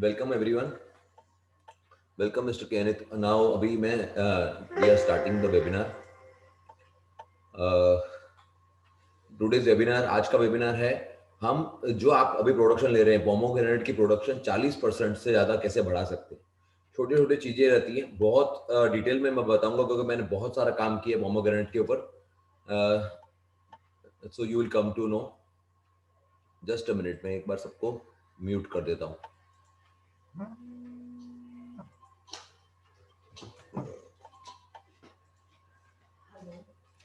Welcome everyone. Welcome Mr. Kenneth. Now अभी मैं we are starting the webinar. Today's webinar आज का webinar है हम जो आप अभी प्रोडक्शन ले रहे हैं पोमोग्रेनेट की प्रोडक्शन 40% से ज़्यादा कैसे बढ़ा सकते हैं. छोटी छोटी चीज़ें रहती हैं, बहुत डिटेल में मैं बताऊंगा क्योंकि मैंने बहुत सारा काम किया पोमोग्रेनेट के ऊपर. So you will come to know. Just a minute में एक बार सबको म्यूट कर देता हूँ.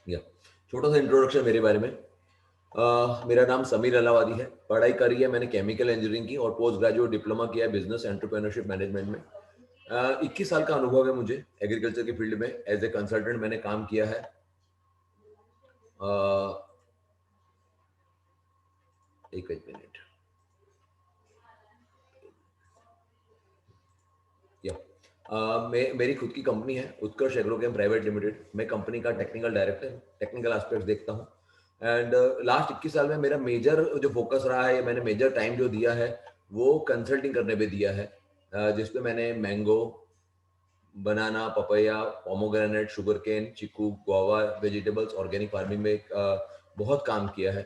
या छोटा सा इंट्रोडक्शन मेरे बारे में. मेरा नाम समीर अलावादी है. पढ़ाई करी है मैंने केमिकल इंजीनियरिंग की और पोस्ट ग्रेजुएट डिप्लोमा किया है बिजनेस एंटरप्रेन्योरशिप मैनेजमेंट में. 21 साल का अनुभव है मुझे एग्रीकल्चर के फील्ड में. एज ए कंसल्टेंट मैंने काम किया है. एक मिनट. या मेरी खुद की कंपनी है उत्कर्ष एग्रोकेम प्राइवेट लिमिटेड. मैं कंपनी का टेक्निकल डायरेक्टर, टेक्निकल एस्पेक्ट्स देखता हूँ. एंड लास्ट 21 साल में मेरा मेजर जो फोकस रहा है, मैंने मेजर टाइम जो दिया है वो कंसल्टिंग करने पे दिया है, जिसपे मैंने मैंगो, बनाना, पपैया, पोमोग्रेनेट, शुगर केन, चीकू, गुआवा, वेजिटेबल्स, ऑर्गेनिक फार्मिंग में बहुत काम किया है.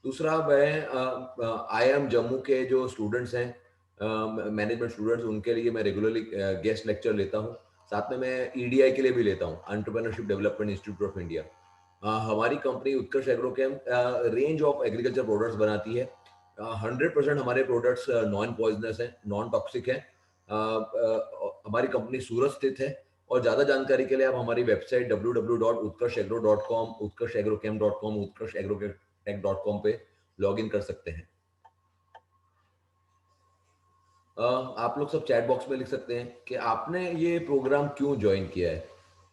दूसरा मैं IIM जम्मू के जो स्टूडेंट्स हैं, मैनेजमेंट स्टूडेंट्स, उनके लिए मैं रेगुलरली गेस्ट लेक्चर लेता हूँ. साथ में मैं EDI के लिए भी लेता हूँ, entrepreneurship development institute of India. हमारी company Utkarsh Agrochem range of agriculture products बनाती है. 100% हमारे प्रोडक्ट्स नॉन पॉइजनस हैं, नॉन टॉक्सिक हैं. हमारी कंपनी सूरत स्थित है. और ज़्यादा जानकारी के लिए आप हमारी वेबसाइट www.utkarshagro.com, utkarshagrochem.com, utkarshagrotech.com पे लॉग इन कर सकते हैं. आप लोग सब चैट बॉक्स में लिख सकते हैं कि आपने ये प्रोग्राम क्यों ज्वाइन किया है.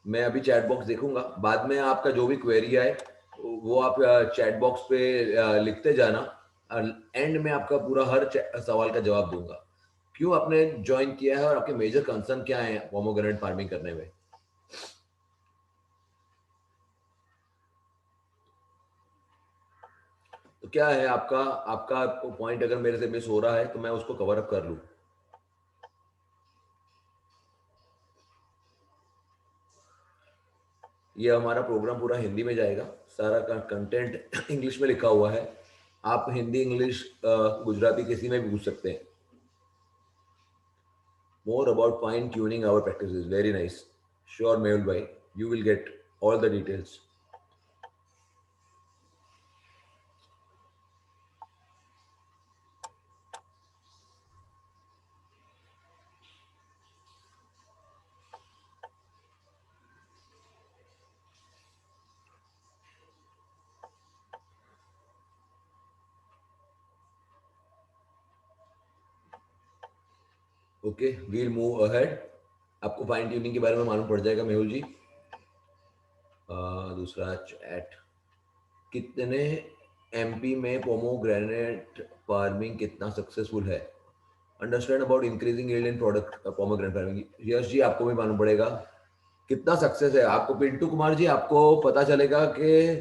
मैं अभी चैट बॉक्स देखूंगा, बाद में आपका जो भी क्वेरी आए वो आप चैट बॉक्स पे लिखते जाना. एंड में आपका पूरा हर सवाल का जवाब दूंगा. क्यों आपने ज्वाइन किया है और आपके मेजर कंसर्न क्या है पोमोग्रेनेट फार्मिंग करने में. तो क्या है आपका आपका पॉइंट, अगर मेरे से मिस हो रहा है तो मैं उसको कवर अप कर लूँ. ये हमारा प्रोग्राम पूरा हिंदी में जाएगा. सारा का कंटेंट इंग्लिश में लिखा हुआ है. आप हिंदी, इंग्लिश, गुजराती किसी में भी पूछ सकते हैं. More about fine tuning our practices. Very nice. Sure Mehul भाई, you will get all the details. Okay, we'll move ahead. आपको फाइन ट्यूनिंग के बारे में मालूम पड़ जाएगा मेहुल जी. दूसरा चैट, कितने MP में पोमोग्रेनेट फार्मिंग कितना सक्सेसफुल है. Understand about increasing yield in product pomegranate farming. Yash ji, आपको भी मालूम पड़ेगा कितना सक्सेस है. आपको पिंटू कुमार जी, आपको पता चलेगा कि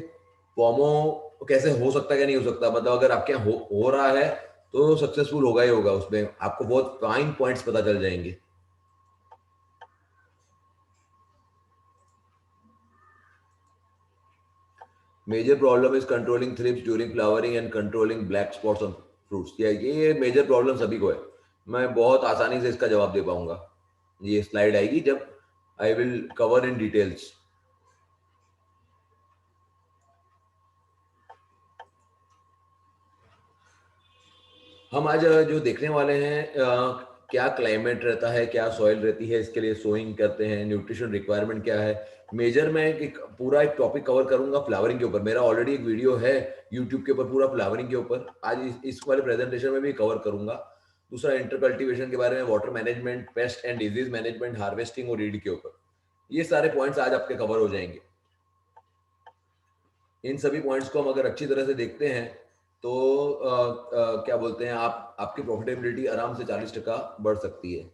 पोमो कैसे हो सकता है, क्या नहीं हो सकता. मतलब अगर आपके यहाँ हो रहा है तो सक्सेसफुल होगा ही होगा. उसमें आपको बहुत फाइन पॉइंट्स पता चल जाएंगे. Major problem is controlling thrips during flowering and controlling black spots on fruits. ये मेजर प्रॉब्लम सभी को है. मैं बहुत आसानी से इसका जवाब दे पाऊंगा. ये स्लाइड आएगी जब I will cover in details. हम आज जो देखने वाले हैं, क्या क्लाइमेट रहता है, क्या सॉइल रहती है, इसके लिए सोइंग करते हैं, न्यूट्रिशन रिक्वायरमेंट क्या है. मेजर मैं पूरा एक टॉपिक कवर करूंगा फ्लावरिंग के ऊपर. मेरा ऑलरेडी एक वीडियो है यूट्यूब के ऊपर पूरा फ्लावरिंग के ऊपर. आज इस वाले प्रेजेंटेशन में भी कवर करूंगा. दूसरा इंटर कल्टिवेशन के बारे में, water management, paste and disease management, harvesting और रीड के ऊपर. ये सारे पॉइंट्स आज आपके कवर हो जाएंगे. इन सभी पॉइंट्स को हम अगर अच्छी तरह से देखते हैं तो क्या बोलते हैं, आप आपकी प्रॉफिटेबिलिटी आराम से 40% बढ़ सकती है.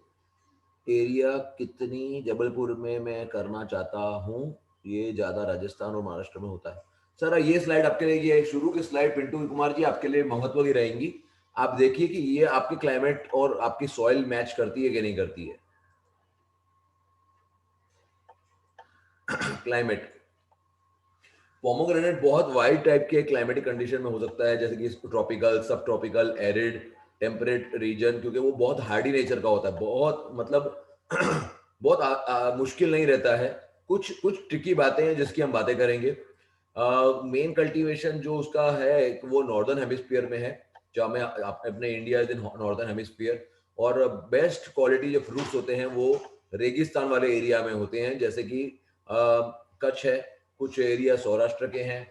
एरिया कितनी जबलपुर में मैं करना चाहता हूँ. ये ज़्यादा राजस्थान और महाराष्ट्र में होता है. सर, ये स्लाइड आपके लिए, ये शुरू की स्लाइड पिंटू कुमार जी आपके लिए महत्व की रहेंगी. आप देखिए कि ये आपके क्लाइमेट और आपकी सॉइल मैच करती है कि नहीं करती है। क्लाइमेट, पोमोग्रेनेट बहुत वाइड टाइप के क्लाइमेटिक कंडीशन में हो सकता है, जैसे कि ट्रॉपिकल, सब ट्रॉपिकल, एरिड, टेम्परेट रीजन, क्योंकि वो बहुत हार्डी नेचर का होता है, बहुत मतलब बहुत मुश्किल नहीं रहता है। कुछ कुछ ट्रिकी बातें हैं जिसकी हम बातें करेंगे। मेन कल्टीवेशन जो उसका है वो नॉर्दर्न हेमिस्फीयर में है, जहाँ में अपने India is in northern hemisphere. और बेस्ट क्वालिटी जो फ्रूट्स होते हैं वो रेगिस्तान वाले एरिया में होते हैं, जैसे कि कच्छ है, कुछ एरिया सौराष्ट्र के हैं,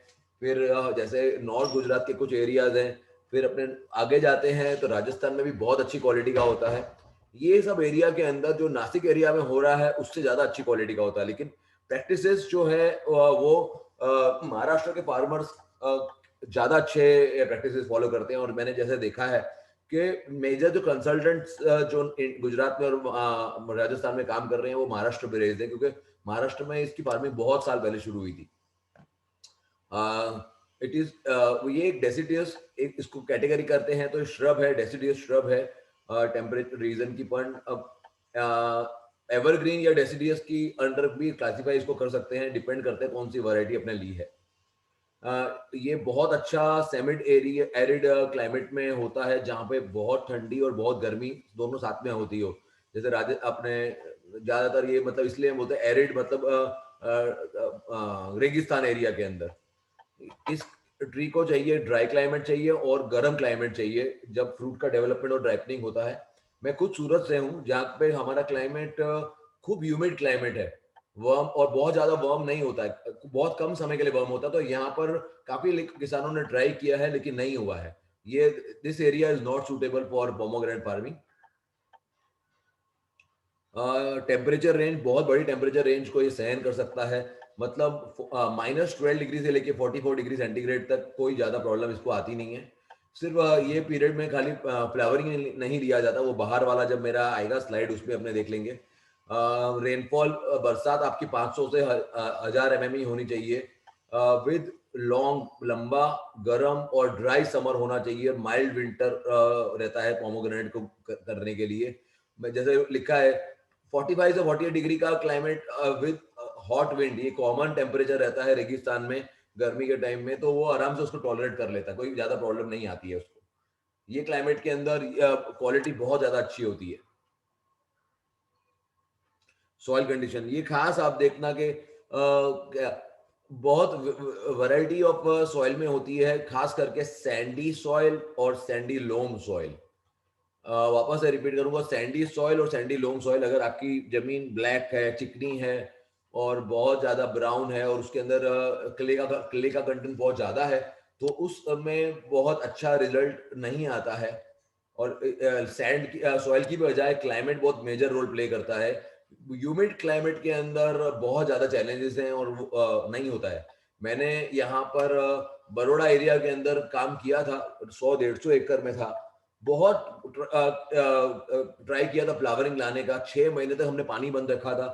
फिर जैसे नॉर्थ गुजरात के कुछ एरियाज हैं, फिर अपने आगे जाते हैं तो राजस्थान में भी बहुत अच्छी क्वालिटी का होता है। ये सब एरिया के अंदर जो नासिक एरिया में हो रहा है उससे ज़्यादा अच्छी क्वालिटी का होता है, लेकिन प्रैक्टिसेस जो है वो महाराष्ट्र के फार्मर्स ज़्यादा अच्छे प्रैक्टिसेस फॉलो करते हैं। और मैंने जैसे देखा है कि मेजर जो कंसल्टेंट्स जो गुजरात में और राजस्थान में काम कर रहे हैं वो महाराष्ट्र बेस्ड है, क्योंकि महाराष्ट्र में इसकी फार्मिंग बहुत साल पहले शुरू हुई थी। इट इज ये एक डेसिडियस, एक इसको कैटेगरी करते हैं तो श्रब है, डेसिडियस श्रब है टेम्परेचर रीजन की। पण अब एवरग्रीन या डेसिडियस की अंडर भी क्लासीफाई इसको कर सकते हैं, डिपेंड करते हैं कौन सी वैरायटी अपने ली है। ये बहुत अच्छा सेमिड एरिया एरिड क्लाइमेट में होता है, जहाँ पे बहुत ठंडी और बहुत गर्मी दोनों साथ में होती हो। जैसे अपने ज्यादातर ये मतलब इसलिए हम बोलते हैं एरिड, मतलब रेगिस्तान एरिया के अंदर इस ट्री को चाहिए ड्राई क्लाइमेट चाहिए और गर्म क्लाइमेट चाहिए जब फ्रूट का डेवलपमेंट और ड्राइपनिंग होता है। मैं खुद सूरत से हूँ जहाँ पे हमारा क्लाइमेट खूब ह्यूमिड क्लाइमेट है, वर्म और बहुत ज्यादा वर्म नहीं होता है, बहुत कम समय के लिए वर्म होता है। तो यहाँ पर काफी किसानों ने ट्राई किया है लेकिन नहीं हुआ है। ये this area is not suitable for pomegranate farming. Temperature range, बहुत बड़ी टेम्परेचर रेंज को ये सहन कर सकता है, मतलब -12 डिग्री से लेके 44 डिग्री सेंटीग्रेड तक कोई ज़्यादा प्रॉब्लम इसको आती नहीं है। सिर्फ ये पीरियड में खाली फ्लावरिंग नहीं लिया जाता, वो बाहर वाला जब मेरा आएगा स्लाइड उसमें अपने देख लेंगे। रेनफॉल, बरसात आपकी 500 से 1000 mm ही होनी चाहिए, विद लॉन्ग, लंबा, गर्म और ड्राई समर होना चाहिए। माइल्ड विंटर रहता है पोमोग्रेनेट को करने के लिए। जैसे लिखा है 45 से 48 डिग्री का क्लाइमेट विद हॉट विंड, ये कॉमन टेम्परेचर रहता है रेगिस्तान में गर्मी के टाइम में, तो वो आराम से उसको टॉलरेट कर लेता है, कोई ज्यादा प्रॉब्लम नहीं आती है उसको। ये क्लाइमेट के अंदर क्वालिटी बहुत ज्यादा अच्छी होती है। सॉइल कंडीशन ये खास आप देखना कि बहुत वैरायटी ऑफ सॉइल में होती है, खास करके सैंडी सॉइल और सैंडी लोम सॉइल। वापस से रिपीट करूंगा, सैंडी सॉइल और सैंडी लोम सॉइल, अगर आपकी जमीन ब्लैक है, चिकनी है और बहुत ज्यादा ब्राउन है और उसके अंदर क्ले का कंटेंट बहुत ज्यादा है, तो उसमें बहुत अच्छा रिजल्ट नहीं आता है। और सैंड की सॉइल की बजाय क्लाइमेट बहुत मेजर रोल प्ले करता है। ह्यूमिड क्लाइमेट के अंदर बहुत ज्यादा चैलेंजेस हैं और नहीं होता है। मैंने यहाँ पर बरोड़ा एरिया के अंदर काम किया था, 100-150 एकड़ में था। बहुत ट्राई किया था फ्लावरिंग लाने का, 6 महीने तक हमने पानी बंद रखा था,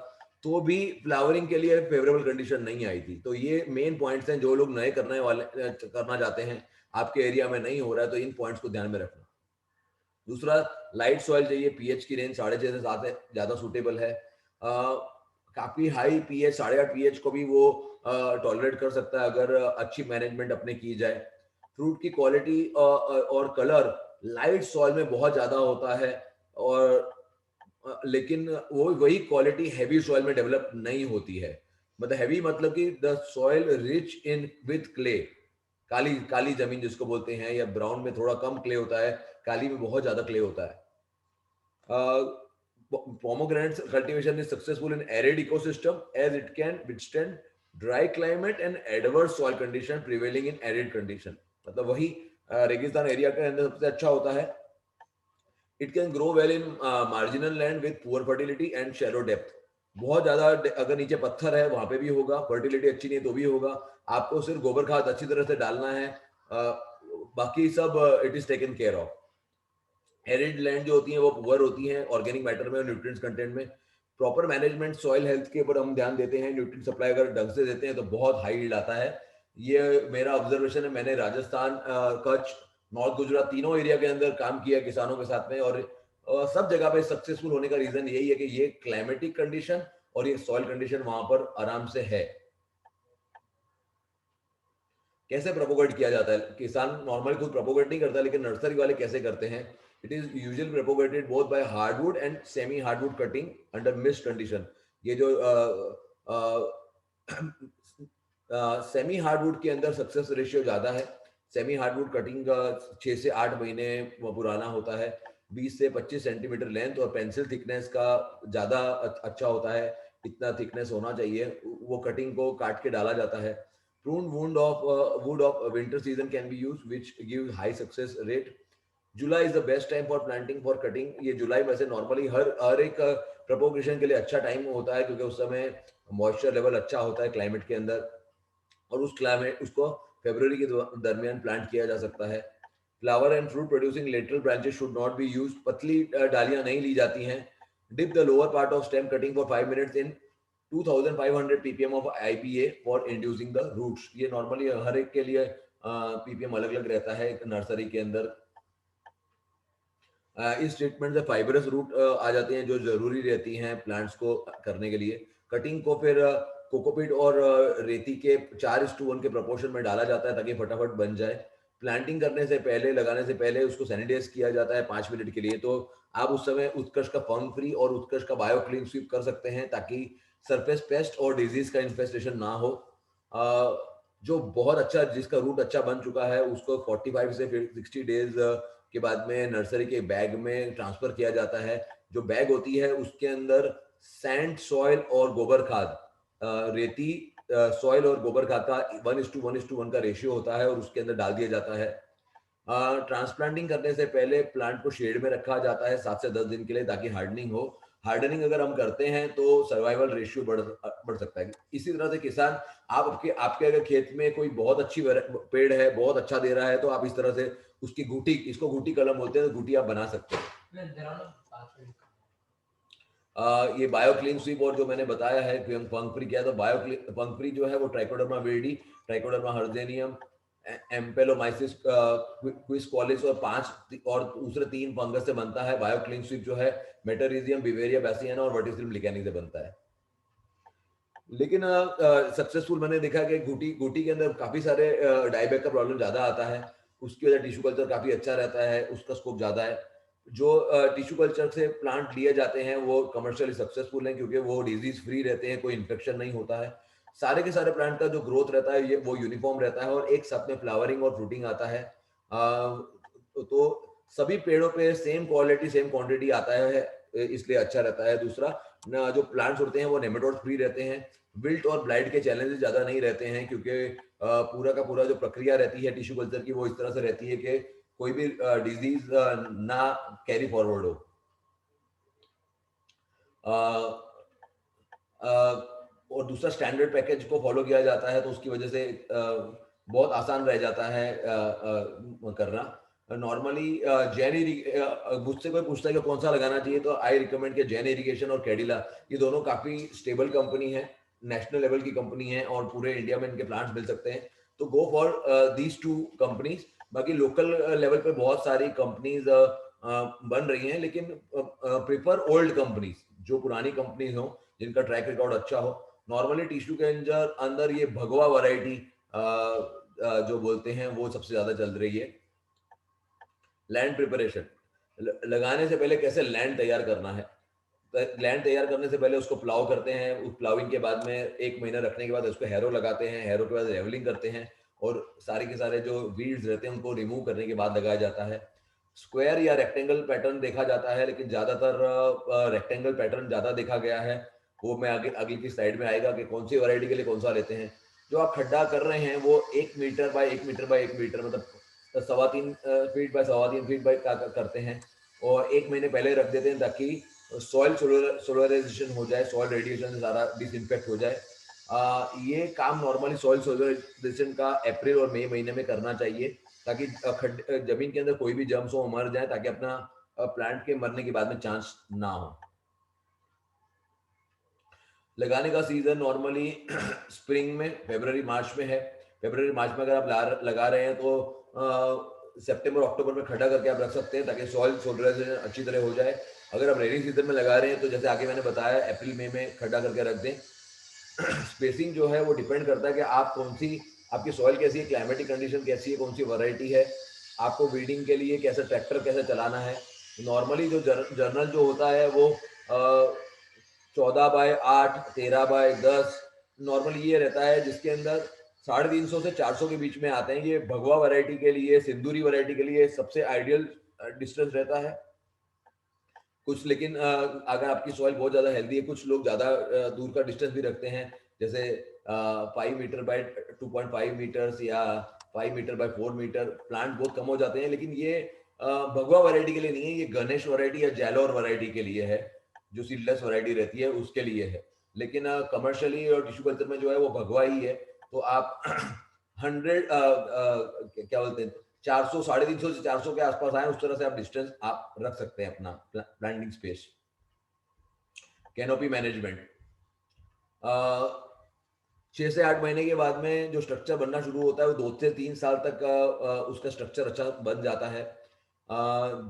तो भी फ्लावरिंग के लिए फेवरेबल कंडीशन नहीं आई थी। तो ये मेन पॉइंट्स हैं, जो लोग नए करना चाहते हैं, आपके एरिया में नहीं हो रहा है, तो इन पॉइंट्स को ध्यान में रखना। दूसरा, लाइट सॉइल चाहिए, पीएच की रेंज 6.5 से 7 है, ज्यादा सुटेबल है। काफी हाई पीएच, 8.5 पीएच को भी वो टॉलरेट कर सकता है अगर अच्छी मैनेजमेंट अपने की जाए। फ्रूट की क्वालिटी और कलर लाइट सॉइल में बहुत ज्यादा होता है, और लेकिन वो वही क्वालिटी हैवी सॉइल में डेवलप नहीं होती है। मतलब हैवी मतलब कि the soil rich in with clay, काली काली जमीन जिसको बोलते हैं, या ब्राउन में थोड़ा कम क्ले होता है, काली में बहुत ज्यादा क्ले होता है। Pomegranate cultivation is successful in arid ecosystem as it can withstand dry climate and adverse soil condition prevailing in arid condition। मतलब वही रेगिस्तान एरिया के अंदर सबसे अच्छा होता है। It can grow well in marginal land with poor fertility and shallow depth. बहुत ज्यादा अगर नीचे पत्थर है वहां पे भी होगा, फर्टिलिटी अच्छी नहीं है तो भी होगा। आपको सिर्फ गोबर खाद अच्छी तरह से डालना है, बाकी सब it is taken care of. Arid land जो होती है वो पुअर होती हैं ऑर्गेनिक मैटर में और न्यूट्रिएंट्स कंटेंट में। प्रॉपर मैनेजमेंट सॉइल हेल्थ के ऊपर हम ध्यान देते हैं, न्यूट्रिएंट सप्लाई अगर ढंग से देते हैं तो बहुत हाई यील्ड आता है। ये मेरा ऑब्जर्वेशन है। मैंने राजस्थान, कच्छ नॉर्थ गुजरात, तीनों एरिया के अंदर काम किया किसानों के साथ में, और सब जगह पे सक्सेसफुल होने का रीजन यही है कि ये क्लाइमेटिक कंडीशन और ये सॉइल कंडीशन वहां पर आराम से है। कैसे प्रोपोगेट किया जाता है? किसान नॉर्मली खुद प्रोपोगेट नहीं करता, लेकिन नर्सरी वाले कैसे करते हैं? It is usually propagated both by hardwood and semi hardwood cutting under mist condition. ये जो सेमी हार्डवुड के अंदर सक्सेस रेशियो ज्यादा है। सेमी हार्डवुड कटिंग का 6 से 8 महीने पुराना होता है, 20 से 25 सेंटीमीटर लेंथ, और पेंसिल थिकनेस का ज्यादा अच्छा होता है, इतना थिकनेस होना चाहिए। वो कटिंग को काट के डाला जाता है। pruned wood of winter season can be used, which gives high success rate. July is the best time for planting for cutting. ये जुलाई में से नॉर्मली हर एक प्रोपोगेशन के लिए अच्छा टाइम होता है, क्योंकि उस समय मॉइस्चर लेवल अच्छा होता है क्लाइमेट के अंदर, और उस क्लाइमेट उसको फरवरी के दरमियान प्लांट किया जा सकता है। Flower and fruit producing lateral branches should not be use. पतली डालियां नहीं ली जाती हैं। Dip the lower part of stem cutting for 5 minutes in 2500 ppm of IPA for inducing the roots. ये नॉर्मली हर एक के लिए पीपीएम अलग अलग रहता है नर्सरी के अंदर। इस ट्रीटमेंट से फाइबरस रूट आ जाती हैं, जो जरूरी रहती हैं प्लांट्स को करने के लिए। कटिंग को फिर कोकोपीट और रेती के 4:1 के प्रोपोर्शन में डाला जाता है, ताकि फटाफट बन जाए। प्लांटिंग करने से पहले, लगाने से पहले उसको सैनिटाइज किया जाता है 5 मिनट के लिए। तो आप उस समय उत्कर्ष का फंग फ्री और उत्कर्ष का बायो क्लीन स्वीप कर सकते हैं, ताकि सरफेस पेस्ट और डिजीज का इन्फेस्टेशन ना हो। जो बहुत अच्छा, जिसका रूट अच्छा बन चुका है, उसको 45 से 60 डेज के बाद में नर्सरी के बैग में ट्रांसफर किया जाता है। जो बैग होती है उसके अंदर सैंड, सॉइल और गोबर खाद, रेती, सॉइल और गोबर खाद का 1:1:1 का रेशियो होता है, और उसके अंदर डाल दिया जाता है। ट्रांसप्लांटिंग करने से पहले प्लांट को शेड में रखा जाता है 7 से 10 दिन के लिए, ताकि हार्डनिंग हो। हार्डनिंग अगर हम करते हैं तो सर्वाइवल रेशियो बढ़ सकता है। इसी तरह से किसान, आपके आपके अगर खेत में कोई बहुत अच्छी पेड़ है, बहुत अच्छा दे रहा है, तो आप इस तरह से उसकी गुटी, इसको गुटी कलम बोलते हैं, तो गुटी आप बना सकते हैं। ये बायोक्लीन स्वीप और जो मैंने बताया है कि हम पंखप्री किया, तो पंखप्री जो है वो ट्राइकोडर्मा विरिडी, ट्राइकोडर्मा हर्जेनियम, एम्पेलोमाइसिस क्विस्कोलिस और 5 और दूसरे 3 फंगस से बनता है। बायोक्लीन स्वीप जो है मेटारिजियम, बिवेरिया बैसियाना और वर्टिसिलम लिकेनी से बनता है। लेकिन सक्सेसफुल मैंने देखा कि गुटी गुटी के अंदर काफी सारे डाईबैक का प्रॉब्लम ज्यादा आता है। उसकी वजह टिश्यू कल्चर काफी अच्छा रहता है, उसका स्कोप ज्यादा है। जो टिश्यू कल्चर से प्लांट लिए जाते हैं वो कमर्शियली सक्सेसफुल हैं, क्योंकि वो डिजीज फ्री रहते हैं, कोई इन्फेक्शन नहीं होता है। सारे के सारे प्लांट का जो ग्रोथ रहता है ये वो यूनिफॉर्म रहता है, और एक साथ में फ्लावरिंग और फ्रूटिंग आता है। तो सभी पेड़ों पे सेम क्वालिटी सेम क्वांटिटी आता है, इसलिए अच्छा रहता है। दूसरा, जो प्लांट्स होते हैं वो नेमेटोड फ्री रहते हैं। विल्ट और ब्लाइट के चैलेंजेस ज्यादा नहीं रहते हैं, क्योंकि पूरा का पूरा जो प्रक्रिया रहती है टिश्यू कल्चर की, वो इस तरह से रहती है कि कोई भी डिजीज ना कैरी फॉरवर्ड हो। और दूसरा, स्टैंडर्ड पैकेज को फॉलो किया जाता है, तो उसकी वजह से बहुत आसान रह जाता है करना। नॉर्मली मुझसे कोई पूछता है कि कौन सा लगाना चाहिए, तो आई रिकमेंड कि जैन इरिगेशन और कैडिला, ये दोनों काफी स्टेबल कंपनी है, नेशनल लेवल की कंपनी है, और पूरे इंडिया में इनके प्लांट्स मिल सकते हैं। तो गो फॉर दीज 2 कंपनीज। बाकी लोकल लेवल पे बहुत सारी कंपनीज बन रही हैं, लेकिन प्रिफर ओल्ड कंपनीज, जो पुरानी कंपनीज हो, जिनका ट्रैक रिकॉर्ड अच्छा हो। नॉर्मली टिश्यू के अंदर ये भगवा वैरायटी जो बोलते हैं वो सबसे ज्यादा चल रही है। लैंड प्रिपरेशन, लगाने से पहले कैसे लैंड तैयार करना है। लैंड तैयार करने से पहले उसको प्लाव करते हैं। उस प्लाविंग के बाद में 1 महीना रखने के बाद उसको हैरो लगाते हैं। हैरो के बाद लेवलिंग करते हैं, और सारे के सारे जो वीड्स रहते हैं उनको रिमूव करने के बाद लगाया जाता है। स्क्वायर या रेक्टेंगल पैटर्न देखा जाता है, लेकिन ज्यादातर रेक्टेंगल पैटर्न ज्यादा देखा गया है। वो मैं आगे अगली की स्लाइड में आएगा कि कौन सी वैरायटी के लिए कौन सा लेते हैं। जो आप खड्डा कर रहे हैं वो 1 metre by 1 metre by 1 metre, मतलब 3.25 फीट बाय 3.25 फीट बाय करते हैं, और 1 महीने पहले रख देते हैं, ताकि सॉइल सोलराइजेशन हो जाए, सॉइल रेडिएशन से सारा डिसइंफेक्ट हो जाए। ये काम नॉर्मली सॉइल सोलराइजेशन का अप्रैल और मई महीने में करना चाहिए, ताकि जमीन के अंदर कोई भी जर्म्स हो मर जाए, ताकि अपना प्लांट के मरने के बाद में चांस ना हो। लगाने का सीजन नॉर्मली स्प्रिंग में, फरवरी मार्च में है। फरवरी मार्च में अगर आप लगा रहे हैं तो सितंबर अक्टूबर में खड्डा करके आप रख सकते हैं ताकि सॉइल सोलराइजेशन अच्छी तरह हो जाए। अगर आप रेनी सीजन में लगा रहे हैं तो जैसे आगे मैंने बताया अप्रैल मई में खड्डा करके रख दें। स्पेसिंग जो है वो डिपेंड करता है कि आप कौन सी, आपकी सॉइल कैसी है, क्लाइमेटिक कंडीशन कैसी है, कौन सी वैरायटी है, आपको वीडिंग के लिए कैसे ट्रैक्टर कैसे चलाना है। नॉर्मली जो जर्नल जो होता है वो 14/8, 13/10 नॉर्मली ये रहता है, जिसके अंदर 350 से 400 के बीच में आते हैं। ये भगवा वैरायटी के लिए, सिंदूरी वैरायटी के लिए सबसे आइडियल डिस्टेंस रहता है। कुछ लेकिन अगर आपकी सॉइल बहुत ज़्यादा हेल्दी है, कुछ लोग ज़्यादा दूर का डिस्टेंस भी रखते हैं, जैसे 5 मीटर बाय 2.5 मीटर्स या 5 मीटर बाय 4 मीटर। प्लांट बहुत कम हो जाते हैं, लेकिन ये भगवा वैरायटी के लिए नहीं है, ये गणेश वैरायटी या जैलोर वैरायटी के लिए है, जो सीडलेस वैरायटी रहती है उसके लिए है। लेकिन कमर्शियली और टिश्यू कल्चर में जो है वो भगवा ही है। तो आप 100 क्या बोलते हैं, 400, 350 से 400 के आसपास आए, उस तरह से आप डिस्टेंस आप रख सकते हैं अपना प्लांटिंग स्पेस। कैनोपी मैनेजमेंट 6 से 8 महीने के बाद में जो स्ट्रक्चर बनना शुरू होता है वो 2 से 3 साल तक उसका स्ट्रक्चर अच्छा बन जाता है।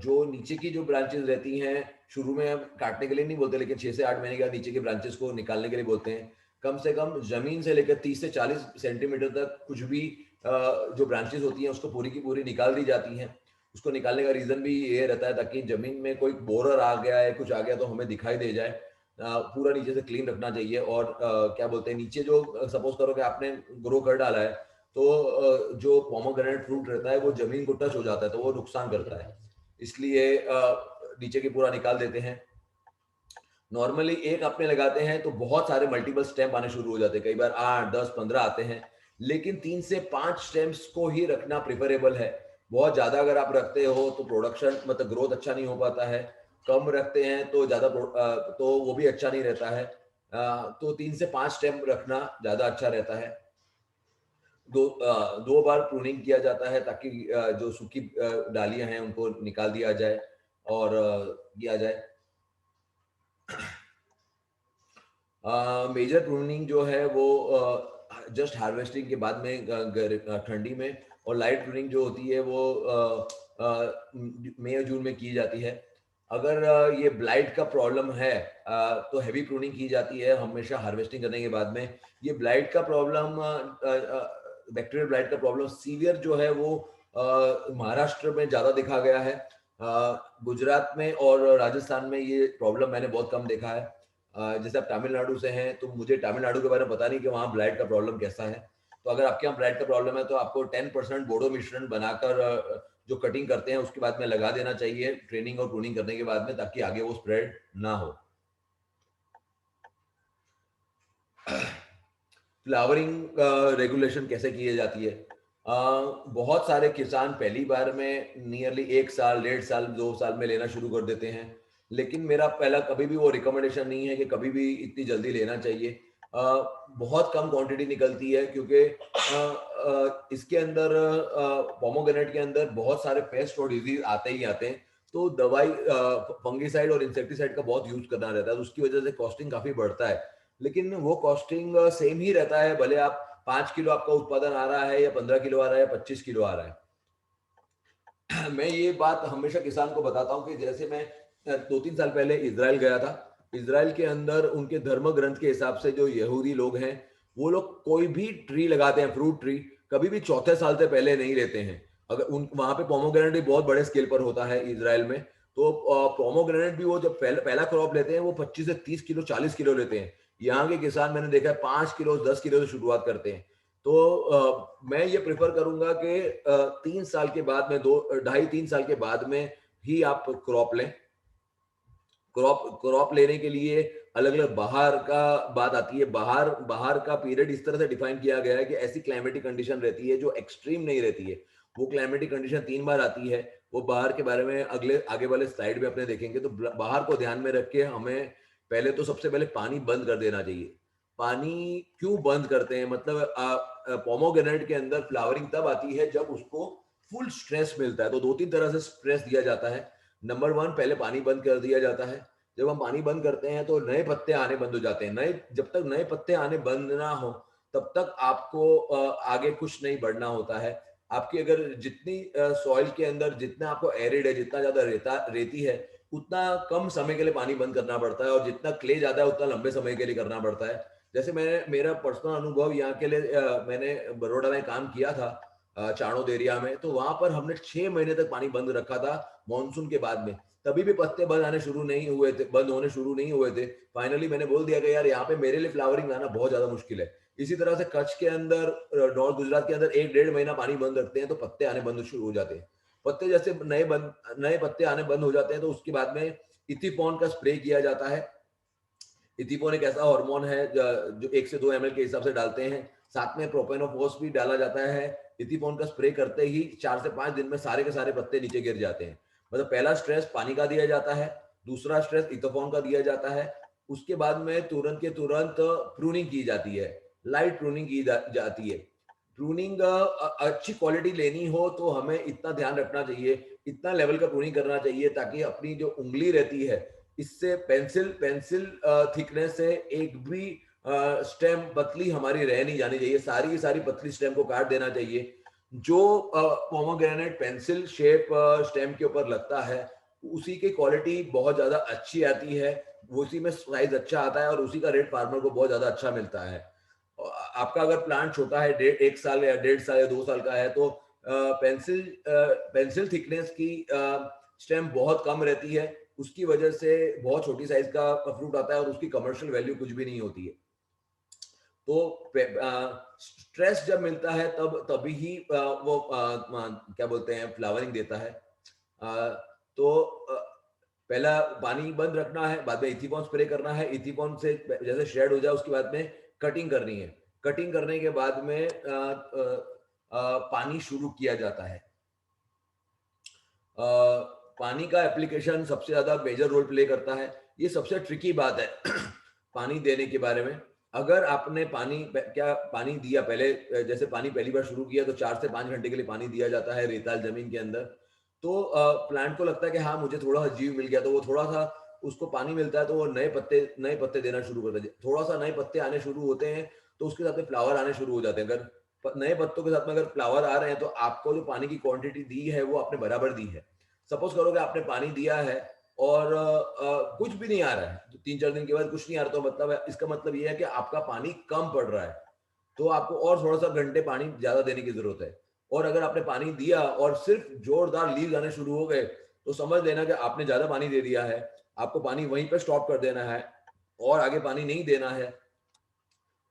जो नीचे की जो ब्रांचेस रहती हैं, शुरू में हम काटने के लिए नहीं बोलते, लेकिन 6 से 8 महीने के बाद नीचे की ब्रांचेस को निकालने के लिए बोलते हैं। कम से कम जमीन से लेकर 30 से 40 सेंटीमीटर तक कुछ भी जो ब्रांचेस होती हैं उसको पूरी की पूरी निकाल दी जाती हैं। उसको निकालने का रीजन भी ये रहता है ताकि जमीन में कोई बोरर आ गया है, कुछ आ गया तो हमें दिखाई दे जाए। पूरा नीचे से क्लीन रखना चाहिए। और क्या बोलते हैं, नीचे जो सपोज करो कि आपने ग्रो कर डाला है, तो जो पोमोग्रेनेट फ्रूट रहता है वो जमीन को टच हो जाता है तो वो नुकसान करता है, इसलिए नीचे की पूरा निकाल देते हैं। नॉर्मली एक आपने लगाते हैं तो बहुत सारे मल्टीपल स्टेम आने शुरू हो जाते हैं, कई बार 8, 10, 15 आते हैं, लेकिन 3 से 5 स्टेम्स को ही रखना प्रिफरेबल है। बहुत ज्यादा अगर आप रखते हो तो प्रोडक्शन मतलब ग्रोथ अच्छा नहीं हो पाता है। कम रखते हैं तो ज्यादा तो वो भी अच्छा नहीं रहता है। तो 3 से 5 स्टेम रखना ज्यादा अच्छा रहता है। 2 बार प्रूनिंग किया जाता है ताकि जो सूखी डालियां हैं उनको निकाल दिया जाए और किया जाए। मेजर प्रूनिंग जो है वो जस्ट हार्वेस्टिंग के बाद में ठंडी में, और लाइट प्रूनिंग जो होती है वो मई और जून में की जाती है। अगर ये ब्लाइट का प्रॉब्लम है तो हैवी प्रूनिंग की जाती है हमेशा हार्वेस्टिंग करने के बाद में। ये ब्लाइट का प्रॉब्लम, बैक्टीरियल ब्लाइट का प्रॉब्लम सीवियर जो है वो महाराष्ट्र में ज़्यादा देखा गया है। गुजरात में और राजस्थान में ये प्रॉब्लम मैंने बहुत कम देखा है। जैसे आप तमिलनाडु से हैं तो मुझे तमिलनाडु के बारे में पता नहीं कि वहाँ ब्लाइट का प्रॉब्लम कैसा है। तो अगर आपके यहाँ ब्लाइट का प्रॉब्लम है तो आपको 10% बोडो मिश्रण बनाकर जो कटिंग करते हैं उसके बाद में लगा देना चाहिए ट्रेनिंग और प्रूनिंग करने के बाद में, ताकि आगे वो स्प्रेड ना हो। फ्लावरिंग रेगुलेशन कैसे की जाती है? बहुत सारे किसान पहली बार में नियरली 1 साल, 1.5 साल, 2 साल में लेना शुरू कर देते हैं, लेकिन मेरा पहला कभी भी वो रिकमेंडेशन नहीं है कि कभी भी इतनी जल्दी लेना चाहिए। बहुत कम क्वांटिटी निकलती है क्योंकि इसके अंदर पोमोग्रेनेट के अंदर बहुत सारे पेस्ट और डिजीज आते ही आते हैं, तो दवाई फंगीसाइड और इंसेक्टिसाइड का बहुत यूज करना रहता है, तो उसकी वजह से कॉस्टिंग काफी बढ़ता है। लेकिन वो कॉस्टिंग सेम ही रहता है, भले आप 5 किलो आपका उत्पादन आ रहा है या 15 किलो आ रहा है या 25 किलो आ रहा है। मैं ये बात हमेशा किसान को बताता हूँ कि जैसे मैं 2-3 साल पहले इजराइल गया था। इजराइल के अंदर उनके धर्म ग्रंथ के हिसाब से जो यहूदी लोग हैं, वो लोग कोई भी ट्री लगाते हैं, फ्रूट ट्री, कभी भी चौथे साल से पहले नहीं लेते हैं। अगर उन वहां पे पोमोग्रेनेट भी बहुत बड़े स्केल पर होता है इजराइल में, तो पोमोग्रेनेट भी वो जब पहला क्रॉप लेते हैं वो 25 से 30 किलो, 40 किलो लेते हैं। यहाँ के किसान मैंने देखा है 5 किलो, 10 किलो से शुरुआत करते हैं। तो मैं ये प्रेफर करूंगा कि 3 साल के बाद में, 2, 2.5, 3 साल के बाद में ही आप क्रॉप लें। क्रॉप लेने के लिए अलग अलग बाहर का बात आती है। बाहर बाहर का पीरियड इस तरह से डिफाइन किया गया है कि ऐसी क्लाइमेटिक कंडीशन रहती है जो एक्सट्रीम नहीं रहती है। वो क्लाइमेटिक कंडीशन 3 बार आती है। वो बाहर के बारे में अगले आगे वाले स्लाइड में अपने देखेंगे। तो बाहर को ध्यान में रख के हमें पहले तो सबसे पहले पानी बंद कर देना चाहिए। पानी क्यों बंद करते हैं, मतलब पोमोग्रेनेट के अंदर फ्लावरिंग तब आती है जब उसको फुल स्ट्रेस मिलता है। तो 2-3 तरह से स्ट्रेस दिया जाता है। नंबर 1, पहले पानी बंद कर दिया जाता है। जब हम पानी बंद करते हैं तो नए पत्ते आने बंद हो जाते हैं। जब तक नए पत्ते आने बंद ना हो तब तक आपको आगे कुछ नहीं बढ़ना होता है। आपकी अगर जितनी सॉइल के अंदर जितना आपको एरिड है, जितना ज्यादा रेती है, उतना कम समय के लिए पानी बंद करना पड़ता है, और जितना क्ले ज्यादा है उतना लंबे समय के लिए करना पड़ता है। जैसे मैंने मेरा पर्सनल अनुभव यहाँ के लिए, मैंने बड़ौदा में काम किया था, चाणोद एरिया में, तो वहां पर हमने 6 महीने तक पानी बंद रखा था मानसून के बाद में। तभी भी पत्ते बंद होने शुरू नहीं हुए थे। फाइनली मैंने बोल दिया कि यार यहाँ पे मेरे लिए फ्लावरिंग लाना बहुत ज्यादा मुश्किल है। इसी तरह से कच्छ के अंदर, नॉर्थ गुजरात के अंदर 1 डेढ़ महीना पानी बंद रखते हैं तो पत्ते आने बंद शुरू हो जाते हैं। पत्ते जैसे नए पत्ते आने बंद हो जाते हैं तो उसके बाद में इथिपॉन का स्प्रे किया जाता है। इथिपोन एक ऐसा हार्मोन है जो 1 से 2 ml के हिसाब से डालते हैं। साथ में प्रोपेनोफॉस भी डाला जाता है। इथिपोन का स्प्रे करते ही 4 से 5 दिन में सारे के सारे पत्ते नीचे गिर जाते हैं। मतलब पहला स्ट्रेस पानी का दिया जाता है, दूसरा स्ट्रेस इथिपोन का दिया जाता है। उसके बाद में तुरंत के तुरंत प्रूनिंग की जाती है, लाइट प्रूनिंग की जाती है। प्रूनिंग अच्छी क्वालिटी लेनी हो तो हमें इतना ध्यान रखना चाहिए, इतना लेवल का प्रूनिंग करना चाहिए ताकि अपनी जो उंगली रहती है, इससे पेंसिल पेंसिल थिकनेस से एक भी स्टेम पतली हमारी रह नहीं जानी चाहिए, सारी की सारी पतली स्टेम को काट देना चाहिए। जो पोमोग्रेनेट पेंसिल शेप स्टेम के ऊपर लगता है, उसी की क्वालिटी बहुत ज्यादा अच्छी आती है, उसी में साइज अच्छा आता है और उसी का रेट फार्मर को बहुत ज्यादा अच्छा मिलता है। आपका अगर प्लांट छोटा है, 1 साल या 1.5 साल या 2 साल का है, तो पेंसिल थिकनेस की स्टेम बहुत कम रहती है। उसकी वजह से बहुत छोटी साइज का फ्रूट आता है और उसकी कमर्शियल वैल्यू कुछ भी नहीं होती है। तो स्ट्रेस जब मिलता है तब तभी ही वो क्या बोलते हैं, फ्लावरिंग देता है। तो पहला पानी बंद रखना है, बाद में इथिकॉन स्प्रे करना है। इथिकॉन से जैसे शेड हो जाए उसके बाद में कटिंग करनी है। कटिंग करने के बाद में पानी शुरू किया जाता है। पानी का एप्लीकेशन सबसे ज्यादा मेजर रोल प्ले करता है। ये सबसे ट्रिकी बात है पानी देने के बारे में। अगर आपने पानी दिया पहले, जैसे पानी पहली बार शुरू किया तो 4 से 5 घंटे के लिए पानी दिया जाता है रेताल जमीन के अंदर। तो प्लांट को लगता है कि हाँ मुझे थोड़ा सा जीव मिल गया, तो वो थोड़ा सा उसको पानी मिलता है तो वो नए पत्ते देना शुरू करता है। थोड़ा सा नए पत्ते आने शुरू होते हैं तो उसके साथ में फ्लावर आने शुरू हो जाते हैं। अगर नए पत्तों के साथ में अगर फ्लावर आ रहे हैं तो आपको जो पानी की क्वांटिटी दी है वो आपने बराबर दी है। सपोज करो कि आपने पानी दिया है और कुछ भी नहीं आ रहा है, तो 3-4 दिन के बाद कुछ नहीं आ रहा, तो मतलब इसका मतलब ये है कि आपका पानी कम पड़ रहा है, तो आपको और थोड़ा सा घंटे पानी ज्यादा देने की जरूरत है। और अगर आपने पानी दिया और सिर्फ जोरदार लीव आने शुरू हो गए तो समझ लेना कि आपने ज्यादा पानी दे दिया है। आपको पानी वहीं पे स्टॉप कर देना है और आगे पानी नहीं देना है।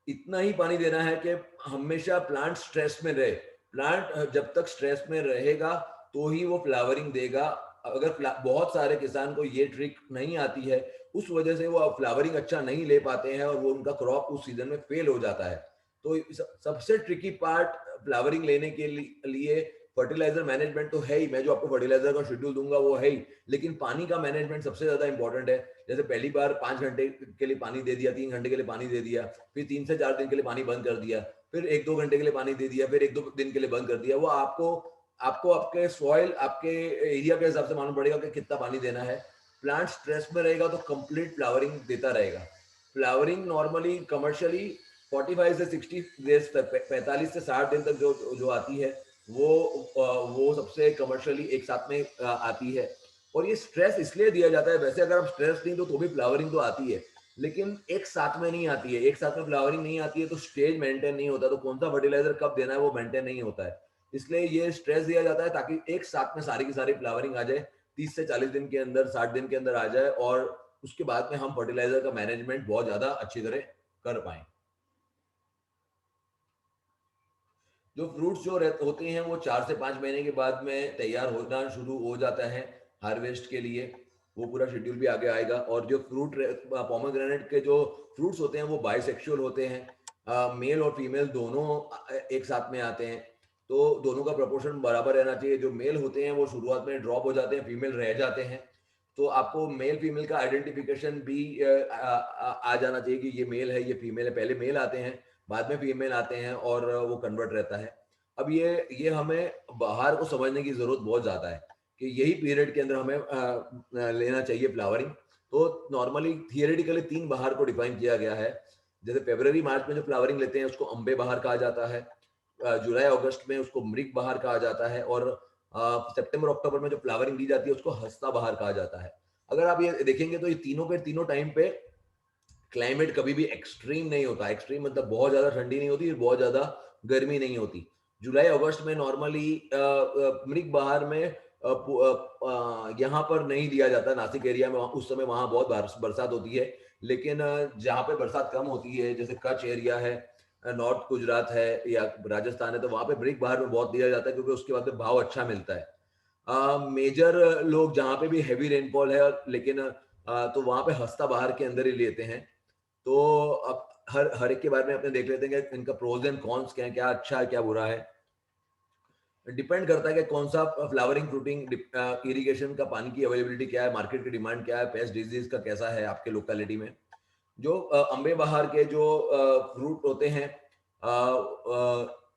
इतना ही पानी देना है कि हमेशा प्लांट स्ट्रेस में रहे। प्लांट जब तक स्ट्रेस में रहेगा तो ही वो फ्लावरिंग देगा। अगर बहुत सारे किसान को ये ट्रिक नहीं आती है, उस वजह से वो फ्लावरिंग अच्छा नहीं ले पाते हैं और वो उनका क्रॉप उस सीजन में फेल हो जाता है। तो सबसे ट्रिकी पार्ट फ्लावरिंग लेने के लिए फर्टिलाइजर मैनेजमेंट तो है ही, मैं जो आपको फर्टिलाइजर का शेड्यूल दूंगा वो है ही, लेकिन पानी का मैनेजमेंट सबसे ज्यादा इंपॉर्टेंट है। जैसे पहली बार 5 घंटे के लिए पानी दे दिया, 3 घंटे के लिए पानी दे दिया, फिर 3 से 4 दिन के लिए पानी बंद कर दिया, फिर 1-2 घंटे के लिए पानी दे दिया, फिर 1-2 दिन के लिए बंद कर दिया। वो आपको आपको आपके सॉइल, आपके एरिया के हिसाब से मालूम पड़ेगा कि कितना पानी देना है। प्लांट स्ट्रेस में रहेगा तो कंप्लीट फ्लावरिंग देता रहेगा। फ्लावरिंग नॉर्मली कमर्शियली 45 से 60 डेज तक, 45 से 60 दिन तक जो आती है, वो सबसे कमर्शियली एक साथ में आती है। और ये स्ट्रेस इसलिए दिया जाता है, वैसे अगर आप स्ट्रेस नहीं दो तो भी फ्लावरिंग तो आती है, लेकिन एक साथ में नहीं आती है। एक साथ में फ्लावरिंग नहीं आती है तो स्टेज मेंटेन नहीं होता, तो कौन सा फर्टिलाइजर कब देना है वो मेंटेन नहीं होता है। इसलिए ये स्ट्रेस दिया जाता है ताकि एक साथ में सारी की सारी फ्लावरिंग आ जाए, 30 से 40 दिन के अंदर, 60 दिन के अंदर आ जाए, और उसके बाद में हम फर्टिलाइजर का मैनेजमेंट बहुत ज्यादा अच्छी तरह कर पाए। जो फ्रूट्स जो होते हैं वो 4 से 5 महीने के बाद में तैयार होना शुरू हो जाता है हार्वेस्ट के लिए। वो पूरा शेड्यूल भी आगे आएगा। और जो पोमेग्रेनेट के जो फ्रूट्स होते हैं वो बाइसेक्सुअल होते हैं, मेल और फीमेल दोनों एक साथ में आते हैं, तो दोनों का प्रोपोर्शन बराबर रहना चाहिए। जो मेल होते हैं वो शुरुआत में ड्रॉप हो जाते हैं, फीमेल रह जाते हैं, तो आपको मेल फीमेल का आइडेंटिफिकेशन भी आ जाना चाहिए कि ये मेल है ये फीमेल है। पहले मेल आते हैं, बाद में फीमेल आते हैं और वो कन्वर्ट रहता है। अब ये हमें बाहर को समझने की जरूरत बहुत ज्यादा है कि यही पीरियड के अंदर हमें लेना चाहिए फ्लावरिंग। तो नॉर्मली थियोरेटिकली 3 बहार को डिफाइन किया गया है। जैसे फरवरी मार्च में जो फ्लावरिंग लेते हैं उसको अम्बे बहार कहा जाता है। जुलाई अगस्त में उसको मृग बहार कहा जाता है, और सितंबर अक्टूबर में जो फ्लावरिंग दी जाती है उसको हंसता बहार कहा जाता है। अगर आप ये देखेंगे तो ये तीनों के तीनों टाइम पे क्लाइमेट कभी भी एक्सट्रीम नहीं होता। एक्सट्रीम मतलब बहुत ज्यादा ठंडी नहीं होती, बहुत ज्यादा गर्मी नहीं होती। जुलाई अगस्त में नॉर्मली मृग बहार में यहाँ पर नहीं दिया जाता नासिक एरिया में, उस समय वहाँ बहुत बरसात होती है। लेकिन जहाँ पे बरसात कम होती है जैसे कच्छ एरिया है, नॉर्थ गुजरात है या राजस्थान है, तो वहाँ पे मृग बहार में बहुत दिया जाता है क्योंकि उसके बाद में भाव अच्छा मिलता है। मेजर लोग जहाँ पे भी हैवी रेनफॉल है लेकिन तो वहाँ पे हंसता बहार के अंदर ही लेते हैं। तो अब हर एक के बारे में अपने देख लेते हैं कि इनका प्रोज एंड कॉन्स क्या है, क्या अच्छा है क्या बुरा है। डिपेंड करता है कि कौन सा फ्लावरिंग फ्रूटिंग, इरिगेशन का पानी की अवेलेबिलिटी क्या है, मार्केट की डिमांड क्या है, पेस्ट डिजीज का कैसा है आपके लोकेलिटी में। जो अम्बे बहार के जो फ्रूट होते हैं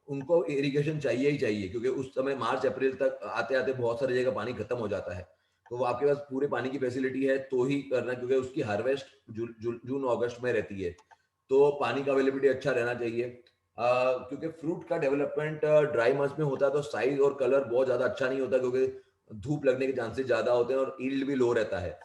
उनको इरिगेशन चाहिए ही चाहिए, क्योंकि उस समय मार्च अप्रैल तक आते आते बहुत सारी जगह पानी खत्म हो जाता है। तो वो आपके पास पूरे पानी की फैसिलिटी है तो ही करना, क्योंकि उसकी हार्वेस्ट जून अगस्त में रहती है। तो पानी का अवेलेबिलिटी अच्छा रहना चाहिए। क्योंकि फ्रूट का डेवलपमेंट ड्राई मंथ्स में होता है तो साइज और कलर बहुत ज्यादा अच्छा नहीं होता, क्योंकि धूप लगने के चांसेस ज्यादा होते हैं और ईल्ड भी लो रहता है।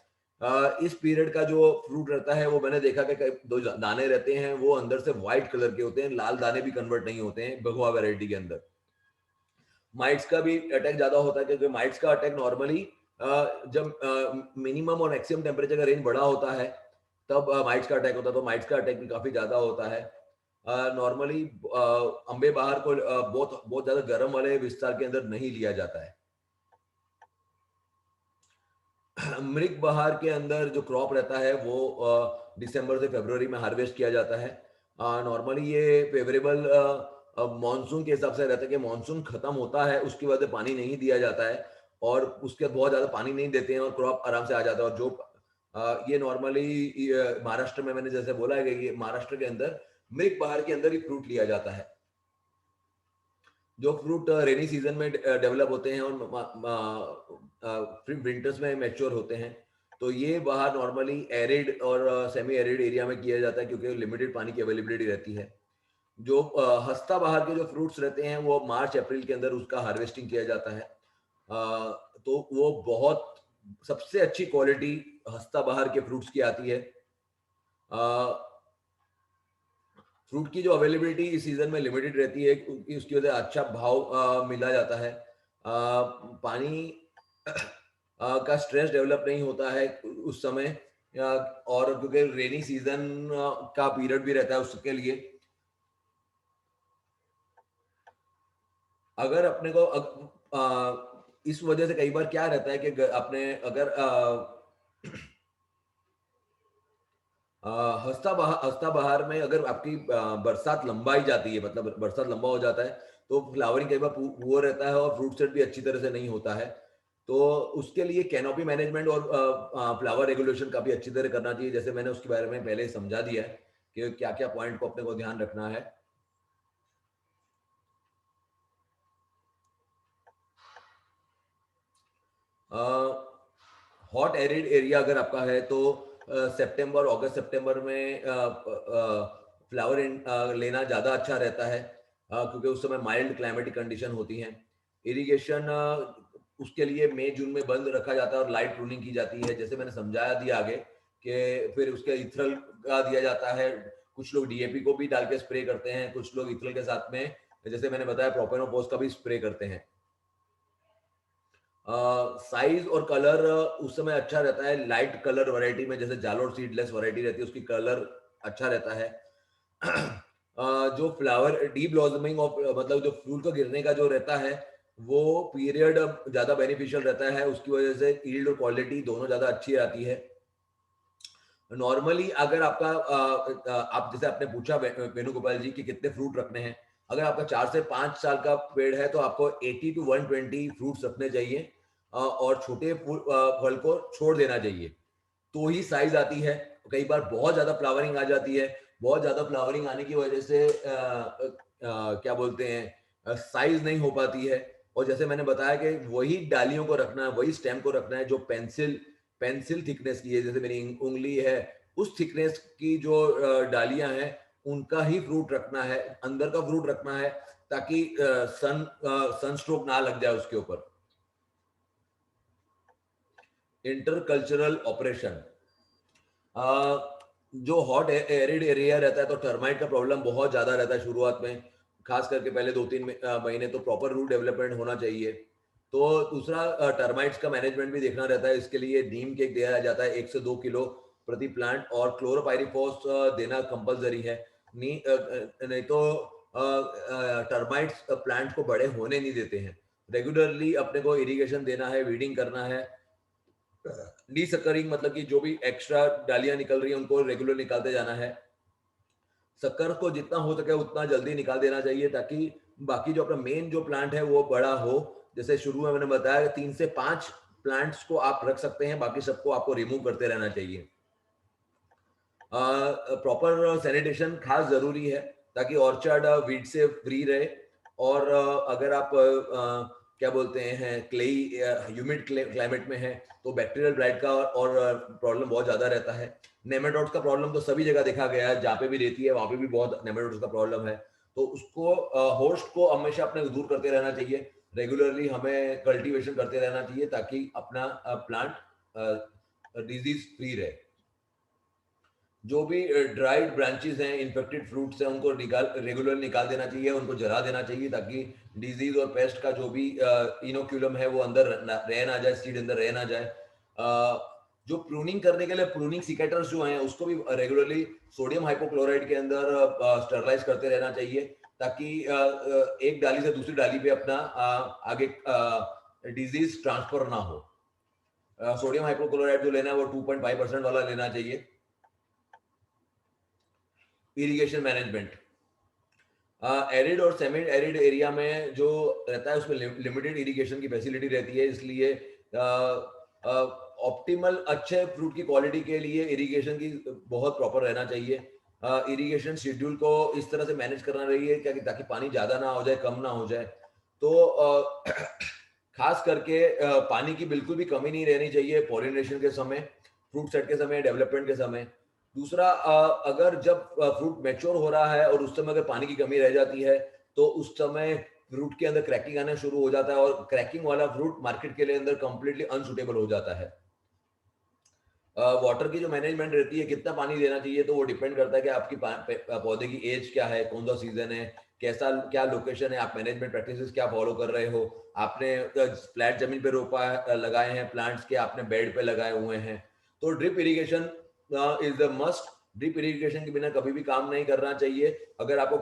इस पीरियड का जो फ्रूट रहता है वो मैंने देखा कि दो दाने रहते हैं वो अंदर से व्हाइट कलर के होते हैं, लाल दाने भी कन्वर्ट नहीं होते हैं भगवा वैरायटी के अंदर। माइट्स का भी अटैक ज्यादा होता है, क्योंकि माइट्स का अटैक नॉर्मली जब मिनिमम और मैक्सिमम टेम्परेचर का रेंज बड़ा होता है तब माइट्स का अटैक होता है, तो माइट्स का अटैक भी काफी ज्यादा होता है। नॉर्मली अम्बे बहार को बहुत बहुत ज्यादा गर्म वाले विस्तार के अंदर नहीं लिया जाता है। मृग बहार के अंदर जो क्रॉप रहता है वो दिसंबर से फरवरी में हार्वेस्ट किया जाता है। नॉर्मली ये फेवरेबल मानसून के हिसाब से रहता है कि मानसून खत्म होता है उसके बाद पानी नहीं दिया जाता है, और उसके बाद बहुत ज्यादा पानी नहीं देते हैं और क्रॉप आराम से आ जाता है। और जो ये नॉर्मली महाराष्ट्र में मैंने जैसे बोला है कि ये महाराष्ट्र के अंदर मृग बहार के अंदर ही फ्रूट लिया जाता है। जो फ्रूट रेनी सीजन में डेवलप होते हैं और फिर विंटर्स में मैच्योर होते हैं। तो ये बाहर नॉर्मली एरिड और सेमी एरिड एरिया में किया जाता है क्योंकि लिमिटेड पानी की अवेलेबिलिटी रहती है। जो हस्ता बहार के जो फ्रूट्स रहते हैं वो मार्च अप्रैल के अंदर उसका हार्वेस्टिंग किया जाता है। तो वो बहुत सबसे अच्छी क्वालिटी हस्ता बहार के फ्रूट्स की आती है। फ्रूट की जो अवेलेबिलिटी इस सीजन में लिमिटेड रहती है क्योंकि उसकी वजह से अच्छा भाव मिला जाता है। पानी का स्ट्रेस डेवलप नहीं होता है उस समय। और क्योंकि रेनी सीजन का पीरियड भी रहता है उसके लिए। अगर अपने को इस वजह से कई बार क्या रहता है कि अपने अगर हफ्ता बहार में अगर आपकी बरसात लंबाई जाती है, मतलब बरसात लंबा हो जाता है, तो फ्लावरिंग कई बार पुअर रहता है और फ्रूट सेट भी अच्छी तरह से नहीं होता है। तो उसके लिए कैनोपी मैनेजमेंट और फ्लावर रेगुलेशन काफी अच्छी तरह करना चाहिए, जैसे मैंने उसके बारे में पहले ही समझा दिया है कि क्या क्या पॉइंट को अपने को ध्यान रखना है। हॉट एरिड एरिया अगर आपका है तो सितंबर अगस्त सितंबर में फ्लावर लेना ज़्यादा अच्छा रहता है, क्योंकि उस समय माइल्ड क्लाइमेटिक कंडीशन होती हैं। इरिगेशन उसके लिए मई जून में बंद रखा जाता है और लाइट प्रूनिंग की जाती है, जैसे मैंने समझाया दिया आगे कि फिर उसके इथरल का दिया जाता है। कुछ लोग डीएपी को भी डाल के स्प्रे करते हैं, कुछ लोग इथरल के साथ में जैसे मैंने बताया प्रोपेनोपोस का भी स्प्रे करते हैं। साइज और कलर उस समय अच्छा रहता है लाइट कलर वैरायटी में, जैसे जालोर सीडलेस वैरायटी रहती है उसकी कलर अच्छा रहता है। जो फ्लावर डी ब्लॉसमिंग ऑफ मतलब जो फूल का गिरने का जो रहता है वो पीरियड ज्यादा बेनिफिशियल रहता है, उसकी वजह से यील्ड और क्वालिटी दोनों ज्यादा अच्छी आती है। नॉर्मली अगर आपका आप जैसे आपने पूछा वेणुगोपाल जी कि कितने फ्रूट रखने हैं, अगर आपका 4 से 5 साल का पेड़ है तो आपको 80 to 120 फ्रूट्स रखने चाहिए, और छोटे फल को छोड़ देना चाहिए, तो ही साइज आती है। कई बार बहुत ज्यादा फ्लावरिंग आ जाती है, बहुत ज्यादा फ्लावरिंग आने की वजह से क्या बोलते हैं साइज नहीं हो पाती है। और जैसे मैंने बताया कि वही डालियों को रखना है, वही स्टेम को रखना है जो पेंसिल पेंसिल थिकनेस की है, जैसे मेरी उंगली है उस थिकनेस की जो डालियां हैं उनका ही फ्रूट रखना है, अंदर का फ्रूट रखना है, ताकि सन स्ट्रोक ना लग जाए उसके ऊपर। इंटरकल्चरल ऑपरेशन, जो हॉट एरिड एरिया रहता है तो टर्माइट का प्रॉब्लम बहुत ज्यादा रहता है शुरुआत में, खास करके पहले 2-3 महीने तो प्रॉपर रूट डेवलपमेंट होना चाहिए। तो दूसरा टर्माइट्स का मैनेजमेंट भी देखना रहता है, इसके लिए नीम केक दिया जाता है 1 से 2 किलो प्रति प्लांट, और क्लोरोपाइरीफॉस देना कंपलसरी है। नहीं तो टर्माइट्स प्लांट को बड़े होने नहीं देते हैं। रेगुलरली अपने को इरिगेशन देना है, वीडिंग करना है। डीसकरिंग मतलब कि जो भी एक्स्ट्रा डालियां निकल रही है उनको रेगुलर निकालते जाना है। शक्कर को जितना हो सके उतना जल्दी निकाल देना चाहिए, ताकि बाकी जो अपना मेन जो प्लांट है वो बड़ा हो। जैसे शुरू में मैंने बताया 3 से 5 प्लांट्स को आप रख सकते हैं, बाकी सबको आपको रिमूव करते रहना चाहिए। प्रॉपर सैनिटेशन खास जरूरी है, ताकि ऑर्चर्ड वीड से फ्री रहे। और अगर आप क्या बोलते हैं क्लेई ह्यूमिड क्लाइमेट में है तो बैक्टीरियल ब्लाइट का और प्रॉब्लम बहुत ज्यादा रहता है। नेमेटोड्स का प्रॉब्लम तो सभी जगह देखा गया है, जहाँ पे भी रहती है वहां पे भी बहुत नेमेटोड्स का प्रॉब्लम है। तो उसको होस्ट को हमेशा अपने दूर करते रहना चाहिए। रेगुलरली हमें कल्टीवेशन करते रहना चाहिए ताकि अपना प्लांट डिजीज फ्री रहे। जो भी ड्राइड ब्रांचेस हैं, इन्फेक्टेड फ्रूट्स हैं, उनको रेगुलर निकाल देना चाहिए, उनको जला देना चाहिए, ताकि डिजीज और पेस्ट का जो भी इनोक्यूलम है वो अंदर रह ना जाए, सीड अंदर रह ना जाए। जो प्रूनिंग करने के लिए प्रूनिंग सिकेटर्स जो हैं उसको भी रेगुलरली सोडियम हाइपोक्लोराइड के अंदर स्टरलाइज करते रहना चाहिए, ताकि एक डाली से दूसरी डाली पे अपना आगे डिजीज ट्रांसफर ना हो। सोडियम हाइपोक्लोराइड जो लेना है वो 2.5% वाला लेना चाहिए। इरिगेशन मैनेजमेंट, एरिड और सेमी एरिड एरिया में जो रहता है उसमें लिमिटेड इरिगेशन की फैसिलिटी रहती है, इसलिए ऑप्टिमल अच्छे फ्रूट की क्वालिटी के लिए इरिगेशन की बहुत प्रॉपर रहना चाहिए। इरिगेशन शेड्यूल को इस तरह से मैनेज करना रही है ताकि पानी ज़्यादा ना हो जाए, कम ना हो जाए। तो खास करके पानी की बिल्कुल भी कमी नहीं रहनी चाहिए पॉलिनेशन के समय, फ्रूट सेट के समय, डेवलपमेंट के समय। दूसरा, अगर जब फ्रूट मैच्योर हो रहा है और उस समय अगर पानी की कमी रह जाती है तो उस समय फ्रूट के अंदर क्रैकिंग आना शुरू हो जाता है, और क्रैकिंग वाला फ्रूट मार्केट के लिए अंदर कंप्लीटली अनसुटेबल हो जाता है। वाटर की जो मैनेजमेंट रहती है, कितना पानी देना चाहिए, तो वो डिपेंड करता है कि आपकी पौधे की एज क्या है, कौन सा सीजन है, कैसा क्या लोकेशन है, आप मैनेजमेंट प्रैक्टिसेस क्या फॉलो कर रहे हो। आपने फ्लैट जमीन पे लगाए हैं प्लांट्स के, आपने बेड पे लगाए हुए हैं, तो drip irrigation is the must. Drip irrigation के बिना कभी भी काम नहीं करना चाहिए। अगर आपको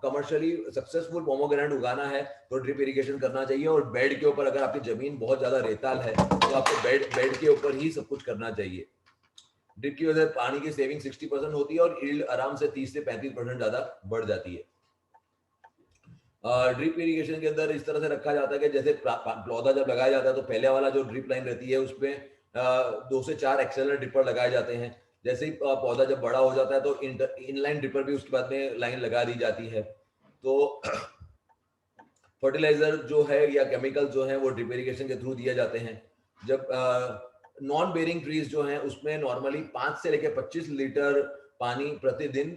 कमर्शियली सक्सेसफुल पोमोग्रेनेट उगाना है तो ड्रिप इरिगेशन करना चाहिए। और बेड के ऊपर, अगर आपकी जमीन बहुत ज्यादा रेताल है तो आपको बेड के ऊपर ही सब कुछ करना चाहिए। ड्रिप की वजह से पानी की सेविंग 60% होती है और यील्ड आराम से 30 से 35% ज्यादा बढ़ जाती है। ड्रिप इरिगेशन के अंदर इस तरह से रखा जाता है कि जैसे पौधा जब लगाया जाता है तो पहले वाला जो ड्रिप लाइन रहती है उसमें 2 से 4 एक्सेलर ड्रिपर लगाए जाते हैं। जैसे ही पौधा जब बड़ा हो जाता है तो इनलाइन ड्रिपर भी उसके बाद में लाइन लगा दी जाती है। तो फर्टिलाइजर जो है या केमिकल जो है वो ड्रिप इरिगेशन के थ्रू दिए जाते हैं। जब नॉन बेरिंग ट्रीज जो हैं उसमें नॉर्मली 5 से लेकर 25 लीटर पानी प्रतिदिन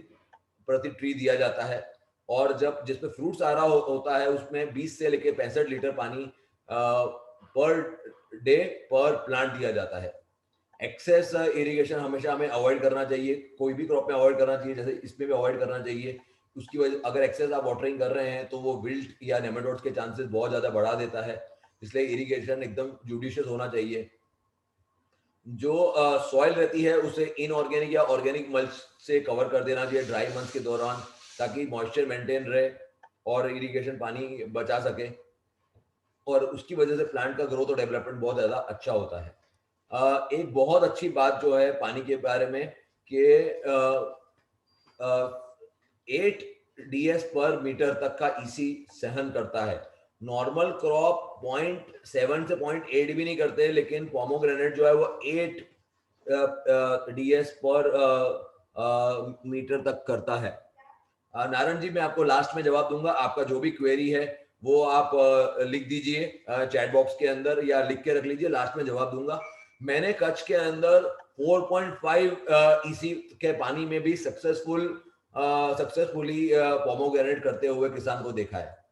प्रति ट्री दिया जाता है, और जब जिसमें फ्रूट्स आ रहा होता है उसमें 20 से लेकर 65 लीटर पानी पर डे पर प्लांट दिया जाता है। एक्सेस इरिगेशन हमेशा हमें अवॉइड करना चाहिए, कोई भी क्रॉप में अवॉइड करना चाहिए, जैसे इसमें भी अवॉइड करना चाहिए। उसकी वजह, अगर एक्सेस आप वाटरिंग कर रहे हैं तो वो विल्ट या नेमेटोड्स के चांसेस बहुत ज्यादा बढ़ा देता है, इसलिए इरिगेशन एकदम जुडिशियस होना चाहिए। जो सॉइल रहती है उसे इनऑर्गेनिक या ऑर्गेनिक मल्च से कवर कर देना चाहिए ड्राई मंथ्स के दौरान, ताकि मॉइस्चर मेंटेन रहे और इरिगेशन पानी बचा सके, और उसकी वजह से प्लांट का ग्रोथ और डेवलपमेंट बहुत ज्यादा अच्छा होता है। एक बहुत अच्छी बात जो है पानी के बारे में कि 8 DS पर मीटर तक का ईसी सहन करता है। नॉर्मल क्रॉप 0.7 से 0.8 भी नहीं करते, लेकिन पोमोग्रेनेट जो है वो 8 DS पर मीटर तक करता है। नारायण जी, मैं आपको लास्ट में जवाब दूंगा। आपका जो भी क्वेरी है वो आप लिख दीजिए चैट बॉक्स के अंदर, या लिख के रख लीजिए, लास्ट में जवाब दूंगा। मैंने कच्छ के अंदर 4.5 ईसी के पानी में भी सक्सेसफुल सक्सेसफुली पोमोग्रेनेट करते हुए किसान को देखा है।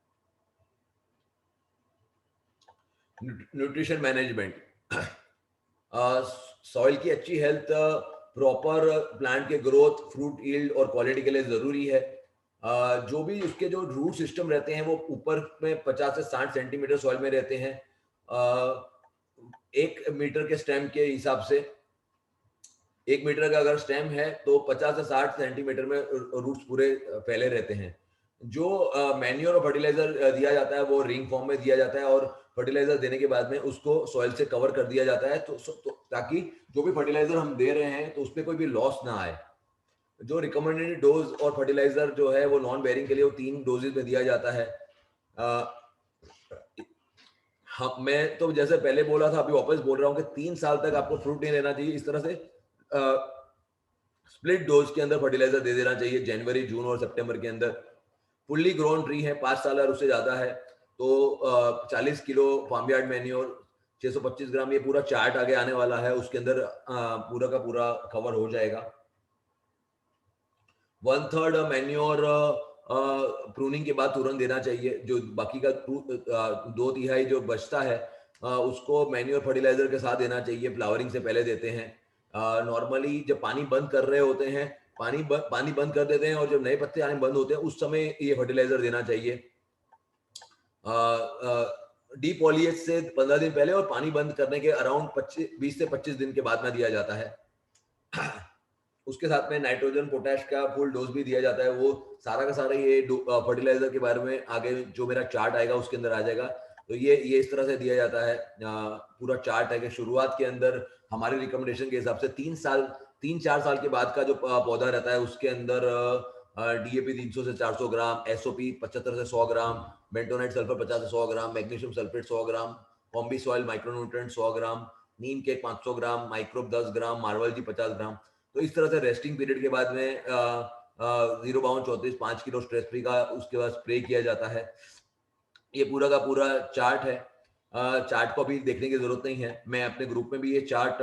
न्यूट्रिशन मैनेजमेंट, सॉइल की अच्छी हेल्थ, प्रॉपर प्लांट के ग्रोथ, फ्रूट यील्ड और क्वालिटी के लिए जरूरी है। जो भी उसके जो रूट सिस्टम रहते हैं वो ऊपर में 50 से 60 सेंटीमीटर सॉइल में रहते हैं। 1 मीटर के स्टेम के हिसाब से, 1 मीटर का अगर स्टेम है तो 50 से 60 सेंटीमीटर में रूट्स पूरे फैले रहते हैं। जो मैन्योर और फर्टिलाइजर दिया जाता है वो रिंग फॉर्म में दिया जाता है, और फर्टिलाइजर देने के बाद में उसको सॉइल से कवर कर दिया जाता है, तो ताकि जो भी फर्टिलाइजर हम दे रहे हैं तो उसमें कोई भी लॉस ना आए। जो रिकमेंडेड डोज और फर्टिलाइजर जो है वो नॉन बेरिंग के लिए वो 3 डोजेज में दिया जाता है। हाँ, मैं तो जैसे पहले बोला था अभी वापस बोल रहा हूँ कि 3 साल तक आपको फ्रूट नहीं लेना चाहिए। इस तरह से स्प्लिट डोज के अंदर फर्टिलाइजर दे देना चाहिए जनवरी, जून और सितंबर के अंदर। फुल्ली ग्रोन ट्री है, 5 साल और उससे ज्यादा है तो 40 किलो फार्म यार्ड मैन्योर, 625 ग्राम, ये पूरा चार्ट आगे आने वाला है, उसके अंदर पूरा का पूरा कवर हो जाएगा। 1/3 मैन्योर प्रूनिंग के बाद तुरंत देना चाहिए। जो बाकी का 2/3 जो बचता है उसको मैन्योर फर्टिलाइजर के साथ देना चाहिए, फ्लावरिंग से पहले देते हैं। नॉर्मली जब पानी बंद कर रहे होते हैं, पानी बंद कर देते हैं, और जब नए पत्ते आने बंद होते हैं उस समय ये फर्टिलाइजर देना चाहिए। डीपॉलिएज से 15 दिन पहले और पानी बंद करने के अराउंड 20 से 25 दिन के बाद में दिया जाता है। उसके साथ में नाइट्रोजन पोटैश का फुल डोज भी दिया जाता है। वो सारा का सारा ये फर्टिलाइजर के बारे में आगे जो मेरा चार्ट आएगा उसके अंदर आ जाएगा। तो ये इस तरह से दिया जाता है। पूरा चार्ट है कि शुरुआत के अंदर हमारे रिकमेंडेशन के हिसाब से 3-4 साल के बाद का जो पौधा रहता है उसके अंदर डीएपी 300 से 400 ग्राम, एसओपी 75 से 100 ग्राम, बेंटोनाइट सल्फर 50 से 100 ग्राम, मैग्नीशियम सल्फेट 100 ग्राम, कॉम्बी सॉइल माइक्रोन्यूट्रिएंट 100 ग्राम, नीम केक 500 ग्राम, माइक्रोब 10 ग्राम, मार्वल जी 50 ग्राम। तो इस तरह से रेस्टिंग पीरियड के बाद में 0 बाउंड 34 5 किलो स्ट्रेस फ्री का उसके बाद स्प्रे किया जाता है। ये पूरा का पूरा चार्ट है। चार्ट को अभी देखने की जरूरत नहीं है, मैं अपने ग्रुप में भी ये चार्ट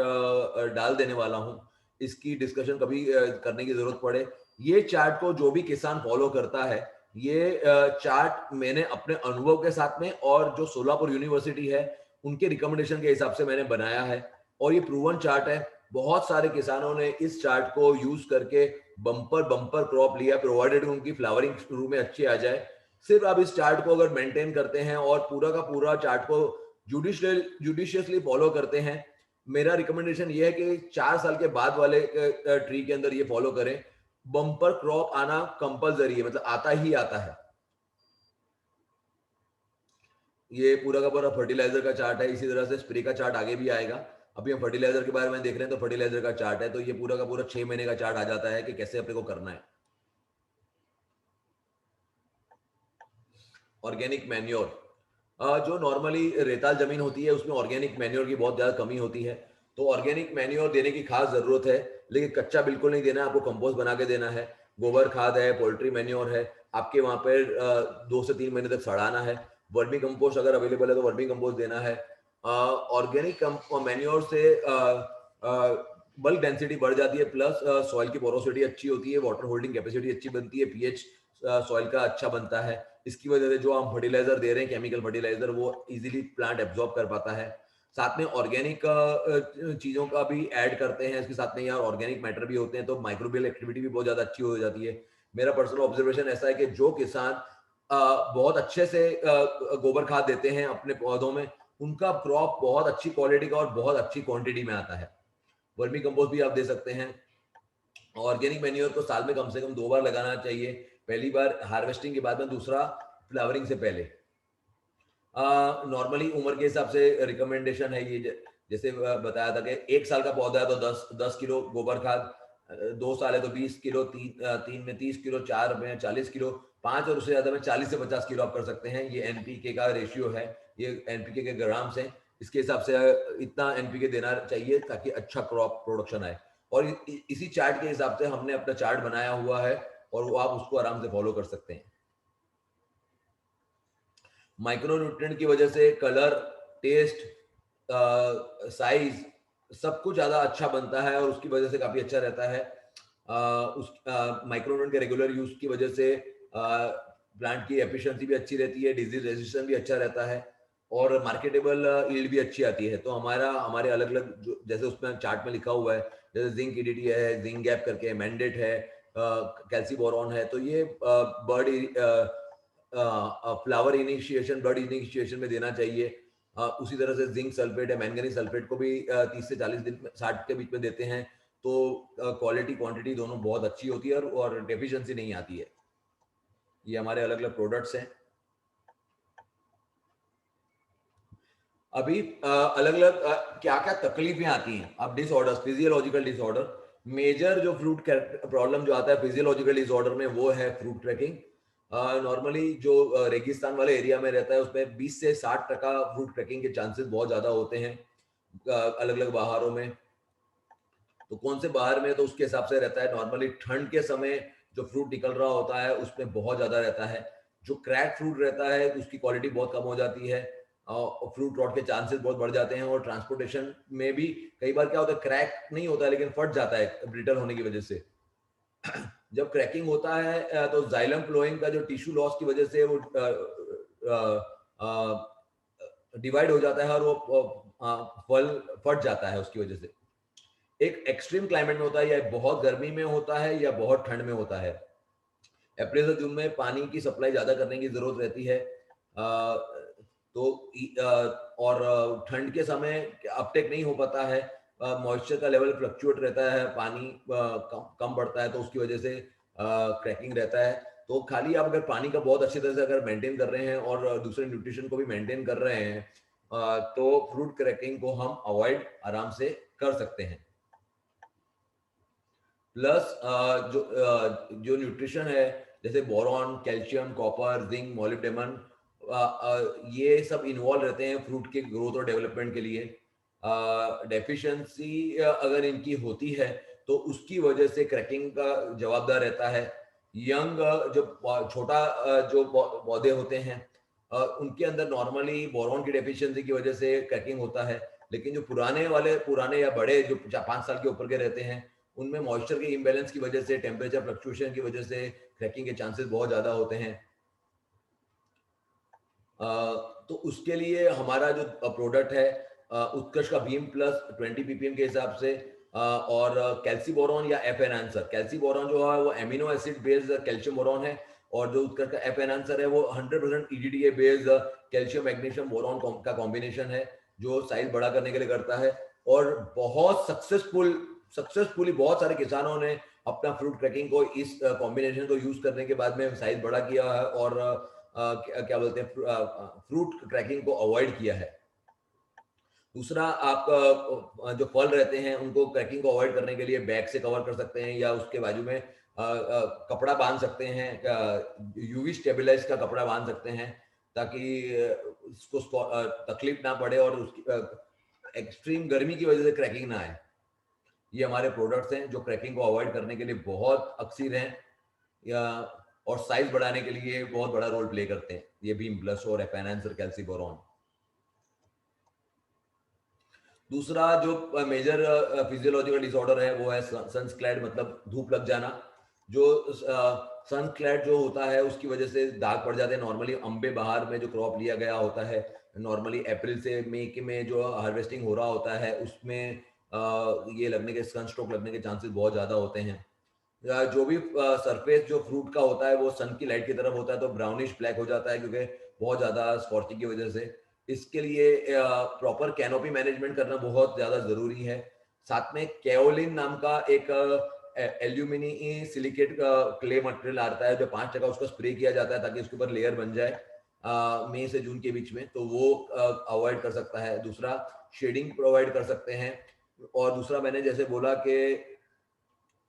डाल देने वाला हूँ। इसकी डिस्कशन कभी करने की जरूरत पड़े, ये चार्ट को जो भी किसान फॉलो करता है, ये चार्ट मैंने अपने अनुभव के साथ में और जो सोलापुर यूनिवर्सिटी है उनके रिकमेंडेशन के हिसाब से मैंने बनाया है, और ये प्रूवन चार्ट है। बहुत सारे किसानों ने इस चार्ट को यूज करके बम्पर बम्पर क्रॉप लिया, प्रोवाइडेड उनकी फ्लावरिंग शुरू में अच्छी आ जाए। सिर्फ आप इस चार्ट को अगर मेंटेन करते हैं और पूरा का पूरा चार्ट को जुडिशियसली फॉलो करते हैं, मेरा रिकमेंडेशन ये है कि 4 साल के बाद वाले ट्री के अंदर ये फॉलो करें। बम्पर क्रॉप आना कंपलसरी है, मतलब आता ही आता है। ये पूरा का पूरा फर्टिलाइजर का चार्ट है। इसी तरह से स्प्रे का चार्ट आगे भी आएगा। अभी हम फर्टिलाइजर के बारे में देख रहे हैं तो फर्टिलाइजर का चार्ट है, तो ये पूरा का पूरा 6 महीने का चार्ट आ जाता है कि कैसे अपने को करना है। ऑर्गेनिक मैन्योर, जो नॉर्मली रेताल जमीन होती है उसमें ऑर्गेनिक मैन्योर की बहुत ज्यादा कमी होती है, तो ऑर्गेनिक मैन्योर देने की खास जरूरत है। लेकिन कच्चा बिल्कुल नहीं देना है, आपको कंपोस्ट बना के देना है। गोबर खाद है, पोल्ट्री मैन्योर है, आपके वहां पर 2 से 3 महीने तक सड़ाना है। वर्मी कंपोस्ट अगर अवेलेबल है तो वर्मी कंपोस्ट देना है। ऑर्गेनिक मैन्योर से बल्क डेंसिटी बढ़ जाती है, प्लस सॉइल की पोरोसिटी अच्छी होती है, वाटर होल्डिंग कैपेसिटी अच्छी बनती है, पीएच सॉइल का अच्छा बनता है। इसकी वजह से जो हम फर्टिलाइजर दे रहे हैं, केमिकल फर्टिलाइजर, वो इजीली प्लांट एब्जॉर्ब कर पाता है। साथ में ऑर्गेनिक चीजों का भी ऐड करते हैं इसके साथ में, यार ऑर्गेनिक मैटर भी होते हैं, तो माइक्रोबियल एक्टिविटी भी बहुत ज्यादा अच्छी हो जाती है। मेरा पर्सनल ऑब्जर्वेशन ऐसा है कि जो किसान बहुत अच्छे से गोबर खाद देते हैं अपने पौधों में, उनका क्रॉप बहुत अच्छी क्वालिटी का और बहुत अच्छी क्वांटिटी में आता है। वर्मी कंपोस्ट भी आप दे सकते हैं। ऑर्गेनिक मैन्योर को साल में कम से कम 2 बार लगाना चाहिए, पहली बार हार्वेस्टिंग के बाद में, दूसरा फ्लावरिंग से पहले। नॉर्मली उम्र के हिसाब से रिकमेंडेशन है ये, जैसे बताया था कि 1 साल का पौधा है तो 10 किलो गोबर खाद, 2 साल है तो 20 किलो, तीन में 30 किलो, 4 में 40 किलो, 5 और उससे ज्यादा में 40 से 50 किलो आप कर सकते हैं। ये एनपीके का रेशियो है, ये एनपीके के ग्राम्स हैं, इसके हिसाब से इतना एनपीके देना चाहिए ताकि अच्छा क्रॉप प्रोडक्शन आए। और इसी चार्ट के हिसाब से हमने अपना चार्ट बनाया हुआ है, और वो आप उसको आराम से फॉलो कर सकते हैं। माइक्रोन्यूट्रिएंट की वजह से कलर, टेस्ट, साइज, सब कुछ ज्यादा अच्छा बनता है और उसकी वजह से काफी अच्छा रहता है। उस माइक्रोन्यूट्रिएंट के रेगुलर यूज की वजह से प्लांट की एफिशिएंसी भी अच्छी रहती है, डिजीज रेजिस्टेंस भी अच्छा रहता है और मार्केटेबल यील्ड भी अच्छी आती है। तो हमारे अलग अलग जो जैसे उसमें चार्ट में लिखा हुआ है, जैसे जिंक ईडीटी है, जिंक गैप करके मैंडेट है, कैल्सी बोरॉन है, तो ये bud flower initiation, bird initiation में देना चाहिए। उसी तरह से जिंक सल्फेट है, मैंगनीज सल्फेट को भी 30 से 40 दिन में, 60 के बीच में देते हैं, तो क्वालिटी क्वांटिटी दोनों बहुत अच्छी होती है और डेफिशिएंसी नहीं आती है। ये हमारे अलग अलग प्रोडक्ट्स हैं। अभी अलग अलग क्या क्या तकलीफें आती हैं। अब डिसऑर्डर, फिजियोलॉजिकल डिसऑर्डर, मेजर जो फ्रूट प्रॉब्लम जो आता है फिजियोलॉजिकल डिसऑर्डर में, वो है फ्रूट क्रैकिंग। नॉर्मली जो रेगिस्तान वाले एरिया में रहता है उसमें 20 से 60% फ्रूट क्रैकिंग के चांसेस बहुत ज्यादा होते हैं अलग अलग बहारों में। तो कौन से बहार में, तो उसके हिसाब से रहता है। नॉर्मली ठंड के समय जो फ्रूट निकल रहा होता है उसमें बहुत ज्यादा रहता है। जो क्रैक फ्रूट रहता है उसकी क्वालिटी बहुत कम हो जाती है और फ्रूट रॉट के चांसेस बहुत बढ़ जाते हैं। और ट्रांसपोर्टेशन में भी कई बार क्या होता है, क्रैक नहीं होता है लेकिन फट जाता है ब्रिटल होने की वजह से। जब क्रैकिंग होता है तो जाइलम फ्लोइंग का जो टिश्यू लॉस की वजह से वो डिवाइड हो जाता है और वो फल फट जाता है उसकी वजह से। एक एक्सट्रीम क्लाइमेट में होता है, या बहुत गर्मी में होता है या बहुत ठंड में होता है। अप्रैल से जून में पानी की सप्लाई ज्यादा करने की जरूरत रहती है। और ठंड के समय अपटेक नहीं हो पाता है, मॉइस्चर का लेवल फ्लक्चुएट रहता है, पानी कम बढ़ता है, तो उसकी वजह से क्रैकिंग रहता है। तो खाली आप अगर पानी का बहुत अच्छी तरह से अगर मेंटेन कर रहे हैं और दूसरे न्यूट्रिशन को भी मेंटेन कर रहे हैं, तो फ्रूट क्रैकिंग को हम अवॉइड आराम से कर सकते हैं। प्लस जो न्यूट्रिशन है, जैसे boron, calcium, copper, zinc, molybdenum, ये सब इन्वॉल्व रहते हैं फ्रूट के ग्रोथ और डेवलपमेंट के लिए। डेफिशिएंसी अगर इनकी होती है तो उसकी वजह से क्रैकिंग का जवाबदार रहता है। यंग जो छोटा जो पौधे होते हैं उनके अंदर नॉर्मली बोरॉन की डेफिशिएंसी की वजह से क्रैकिंग होता है। लेकिन जो पुराने या बड़े जो 5 साल के ऊपर के रहते हैं, उनमें मॉइस्चर के इम्बैलेंस की वजह से, टेम्परेचर फ्लक्चुएशन की वजह से क्रैकिंग के चांसेस बहुत ज्यादा होते हैं। तो उसके लिए हमारा जो प्रोडक्ट है उत्कर्ष का भीम प्लस 20 ppm के हिसाब से, और कैल्सी बोरॉन या एफ एनहांसर। कैल्सी बोरॉन जो है वो amino acid based calcium boron है, और जो उत्कर्ष का एफ एनहांसर है वो 100% ईडीडीए बेस्ड कैल्शियम मैग्नीशियम बोरॉन का कॉम्बिनेशन है, जो साइज बड़ा करने के लिए करता है। और बहुत सक्सेसफुली बहुत सारे किसानों ने अपना फ्रूट क्रैकिंग को इस कॉम्बिनेशन को यूज करने के बाद में साइज बड़ा किया है और क्या बोलते हैं, फ्रूट क्रैकिंग को अवॉइड किया है। दूसरा, आप जो फल रहते हैं उनको क्रैकिंग को अवॉइड करने के लिए बैग से कवर कर सकते हैं, या उसके बाजू में कपड़ा बांध सकते हैं, यूवी स्टेबलाइज का कपड़ा बांध सकते हैं, ताकि उसको तकलीफ ना पड़े और उसकी एक्सट्रीम गर्मी की वजह से क्रैकिंग ना आए। ये हमारे प्रोडक्ट्स हैं जो क्रैकिंग को अवॉइड करने के लिए बहुत अक्सर हैं, या और साइज बढ़ाने के लिए बहुत बड़ा रोल प्ले करते हैं, ये भीम प्लस और एफेनांसर कैल्सी बोरॉन। दूसरा जो मेजर फिजियोलॉजिकल डिसऑर्डर है वो है सनस्क्लैड, मतलब धूप लग जाना। जो सनस्क्लैड जो होता है उसकी वजह से दाग पड़ जाते हैं। नॉर्मली अम्बे बहार में जो क्रॉप लिया गया होता है, नॉर्मली अप्रैल से मई के में जो हार्वेस्टिंग हो रहा होता है, उसमें ये लगने के, सनस्ट्रोक लगने के चांसेस बहुत ज़्यादा होते हैं। जो भी सरफेस जो फ्रूट का होता है वो सन की लाइट की तरफ होता है तो ब्राउनिश ब्लैक हो जाता है, क्योंकि बहुत ज़्यादा स्कॉर्चिंग की वजह से। इसके लिए प्रॉपर कैनोपी मैनेजमेंट करना बहुत ज़्यादा ज़रूरी है। साथ में केओलिन नाम का एक एल्यूमिनी सिलिकेट का क्ले मटेरियल आता है, जो 5% उसका स्प्रे किया जाता है ताकि उसके ऊपर लेयर बन जाए मई से जून के बीच में, तो वो अवॉइड कर सकता है। दूसरा, शेडिंग प्रोवाइड कर सकते हैं। और दूसरा, मैंने जैसे बोला कि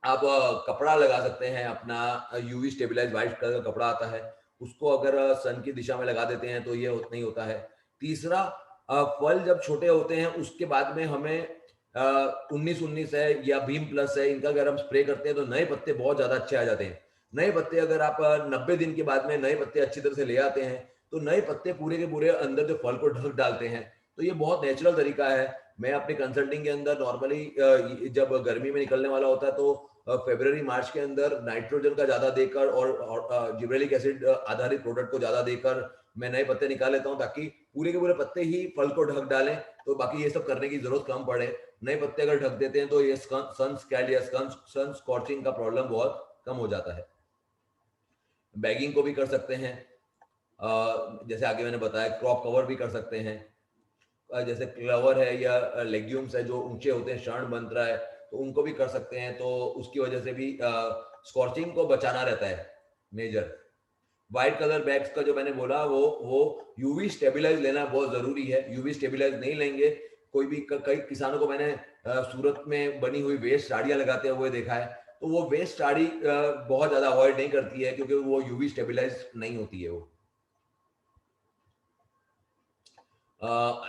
आप कपड़ा लगा सकते हैं अपना, यूवी स्टेबलाइज व्हाइट कलर का कपड़ा आता है, उसको अगर सन की दिशा में लगा देते हैं तो ये नहीं होता है। तीसरा, फल जब छोटे होते हैं उसके बाद में हमें 19-19 है या भीम प्लस है, इनका अगर हम स्प्रे करते हैं तो नए पत्ते बहुत ज्यादा अच्छे आ जाते हैं। नए पत्ते अगर आप 90 दिन के बाद में नए पत्ते अच्छी तरह से ले आते हैं, तो नए पत्ते पूरे के पूरे अंदर जो फल को ढक डालते हैं। तो ये बहुत नेचुरल तरीका है। मैं अपनी कंसल्टिंग के अंदर नॉर्मली जब गर्मी में निकलने वाला होता है तो फरवरी मार्च के अंदर नाइट्रोजन का ज्यादा देकर और जिब्रेलिक एसिड आधारित प्रोडक्ट को ज्यादा देकर मैं नए पत्ते निकाल लेता हूँ, ताकि पूरे के पूरे पत्ते ही फल को ढक डालें, तो बाकी ये सब करने की जरूरत कम पड़े। नए पत्ते अगर ढक देते हैं तो ये सन स्कैल्ड या सन स्कॉर्चिंग का प्रॉब्लम बहुत कम हो जाता है। बैगिंग को भी कर सकते हैं, जैसे आगे मैंने बताया क्रॉप कवर भी कर सकते हैं। जैसे क्लवर है या लेग्यूम्स है जो ऊंचे होते हैं, शर्ण बन रहा है, तो उनको भी कर सकते हैं, तो उसकी वजह से भी स्कॉर्चिंग को बचाना रहता है मेजर। व्हाइट कलर बैग्स का जो मैंने बोला वो यूवी स्टेबलाइज लेना बहुत जरूरी है। यूवी स्टेबलाइज नहीं लेंगे, कोई भी कई किसानों को मैंने सूरत में बनी हुई वेस्ट साड़ियां लगाते हुए देखा है, तो वो वेस्ट साड़ी बहुत ज्यादा अवॉइड नहीं करती है, क्योंकि वो यूवी स्टेबलाइज नहीं होती है। वो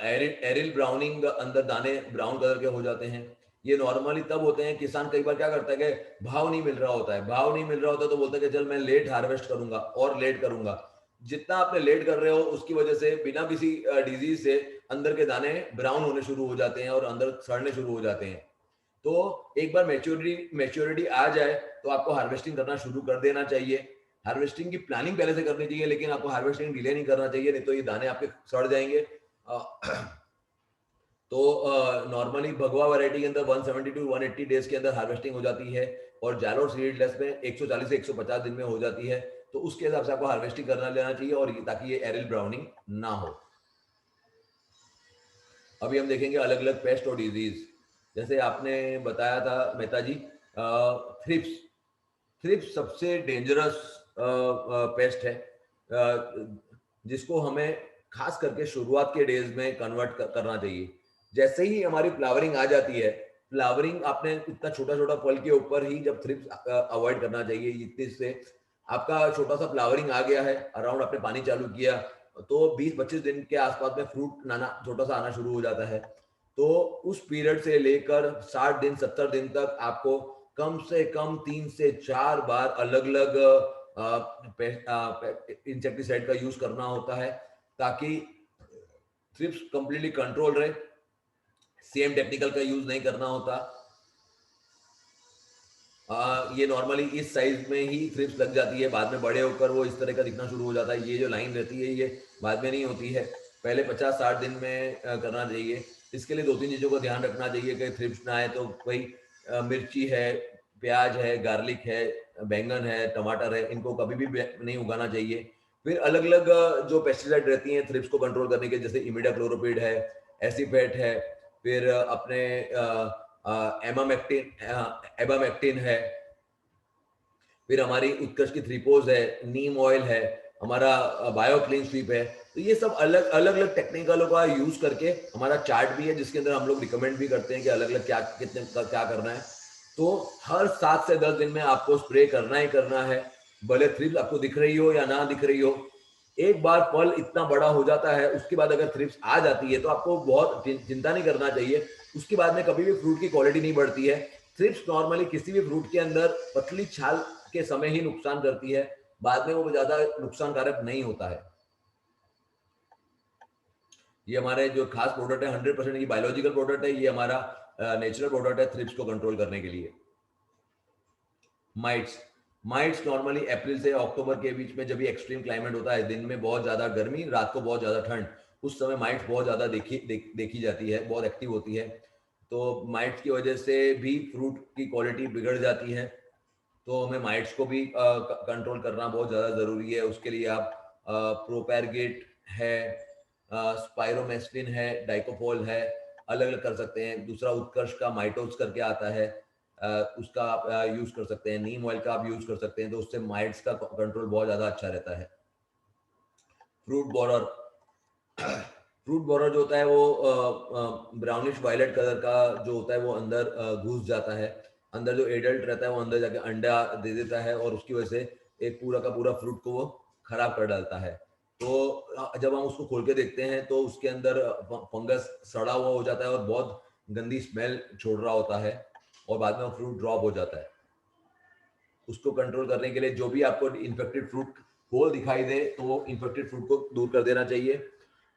एरिल ब्राउनिंग, अंदर दाने ब्राउन कलर के हो जाते हैं। ये नॉर्मली तब होते हैं, किसान कई बार क्या करता है कि भाव नहीं मिल रहा होता है, भाव नहीं मिल रहा होता तो बोलता है कि चल मैं लेट हार्वेस्ट करूंगा और लेट करूंगा। जितना आपने लेट कर रहे हो उसकी वजह से बिना किसी डिजीज से अंदर के दाने ब्राउन होने शुरू हो जाते हैं और अंदर सड़ने शुरू हो जाते हैं। तो एक बार मेच्योरिटी आ जाए तो आपको हार्वेस्टिंग करना शुरू कर देना चाहिए। हार्वेस्टिंग की प्लानिंग पहले से करनी चाहिए, लेकिन आपको हार्वेस्टिंग डिले नहीं करना चाहिए, नहीं तो ये दाने आपके सड़ जाएंगे। तो नॉर्मली भगवा वैरायटी के अंदर 170 टू 180 डेज के अंदर हार्वेस्टिंग हो जाती है, और जैलोर सीडलेस में 140 से 150 दिन में हो जाती है। तो उसके हिसाब से आपको हार्वेस्टिंग करना लेना चाहिए, और ताकि ये एरिल ब्राउनिंग ना हो। अभी हम देखेंगे अलग अलग पेस्ट और डिजीज। जैसे आपने बताया था मेहता जी, थ्रिप्स। थ्रिप्स सबसे डेंजरस पेस्ट है, जिसको हमें खास करके शुरुआत के डेज में कन्वर्ट करना चाहिए। जैसे ही हमारी फ्लावरिंग आ जाती है, फ्लावरिंग आपने इतना छोटा छोटा फल के ऊपर ही जब थ्रिप्स अवॉइड करना चाहिए, इतने से आपका छोटा सा फ्लावरिंग आ गया है, अराउंड आपने पानी चालू किया तो 20-25 दिन के आसपास में फ्रूट नाना छोटा सा आना शुरू हो जाता है। तो उस पीरियड से लेकर 60 दिन 70 दिन तक आपको कम से कम 3 से 4 बार अलग अलग इंसेक्टिसाइड का यूज करना होता है, ताकि थ्रिप्स कंप्लीटली कंट्रोल रहे। सेम टेक्निकल का यूज नहीं करना होता। ये नॉर्मली इस साइज में ही थ्रिप्स लग जाती है, बाद में बड़े होकर वो इस तरह का दिखना शुरू हो जाता है। ये जो लाइन रहती है ये बाद में नहीं होती है, पहले 50-60 दिन में करना चाहिए। इसके लिए 2-3 चीज़ों का ध्यान रखना चाहिए कि थ्रिप्स ना आए। तो वही मिर्ची है, प्याज है, गार्लिक है, बैंगन है, टमाटर है, इनको कभी भी नहीं उगाना चाहिए। फिर अलग अलग जो पेस्टिसाइड रहती हैं थ्रिप्स को कंट्रोल करने के, जैसे इमिडाक्लोरोपिड है, एसीपेट है, फिर अपने एबामेक्टिन है, फिर हमारी उत्कर्ष की थ्रीपोज है, नीम ऑयल है, हमारा बायो क्लीन स्वीप है। तो ये सब अलग अलग टेक्निकलों का यूज करके हमारा चार्ट भी है, जिसके अंदर हम लोग रिकमेंड भी करते हैं कि अलग अलग क्या कितने क्या करना है। तो हर 7 से 10 दिन में आपको स्प्रे करना ही करना है, भले थ्रिप्स आपको दिख रही हो या ना दिख रही हो। एक बार फल इतना बड़ा हो जाता है, उसके बाद अगर थ्रिप्स आ जाती है तो आपको बहुत चिंता नहीं करना चाहिए। उसके बाद में कभी भी फ्रूट की क्वालिटी नहीं बढ़ती है। थ्रिप्स नॉर्मली किसी भी फ्रूट के अंदर पतली छाल के समय ही नुकसान करती है, बाद में वो ज्यादा नुकसानकारक नहीं होता है। ये हमारे जो खास प्रोडक्ट है 100% ये बायोलॉजिकल प्रोडक्ट है, ये हमारा नेचुरल प्रोडक्ट है थ्रिप्स को कंट्रोल करने के लिए। माइट्स। माइट्स नॉर्मली अप्रैल से अक्टूबर के बीच में, जब भी एक्सट्रीम क्लाइमेट होता है, दिन में बहुत ज्यादा गर्मी, रात को बहुत ज्यादा ठंड, उस समय माइट्स बहुत ज्यादा देखी जाती है, बहुत एक्टिव होती है। तो माइट्स की वजह से भी फ्रूट की क्वालिटी बिगड़ जाती है। तो हमें माइट्स को भी कंट्रोल करना बहुत ज़्यादा ज़रूरी है। उसके लिए आप प्रोपैरगेट है, स्पाइरोमेस्टिन है, डाइकोफोल है, अलग अलग कर सकते हैं। दूसरा उत्कर्ष का माइटोज करके आता है, उसका आप यूज़ कर सकते हैं। नीम ऑयल का आप यूज़ कर सकते हैं, तो उससे माइट्स का कंट्रोल बहुत ज़्यादा अच्छा रहता है। फ्रूट बॉरर। फ्रूट बॉरर जो होता है वो ब्राउनिश वायलेट कलर का जो होता है, वो अंदर घुस जाता है। अंदर जो एडल्ट रहता है वो अंदर जाके अंडा दे देता है, और उसकी वजह से एक पूरा का पूरा फ्रूट को वो खराब कर डालता है। तो जब हम उसको खोल के देखते हैं तो उसके अंदर फंगस सड़ा हुआ हो जाता है और बहुत गंदी स्मेल छोड़ रहा होता है, और बाद में वो फ्रूट ड्रॉप हो जाता है। उसको कंट्रोल करने के लिए जो भी आपको इन्फेक्टेड फ्रूट होल दिखाई दे, तो वो इन्फेक्टेड फ्रूट को दूर कर देना चाहिए।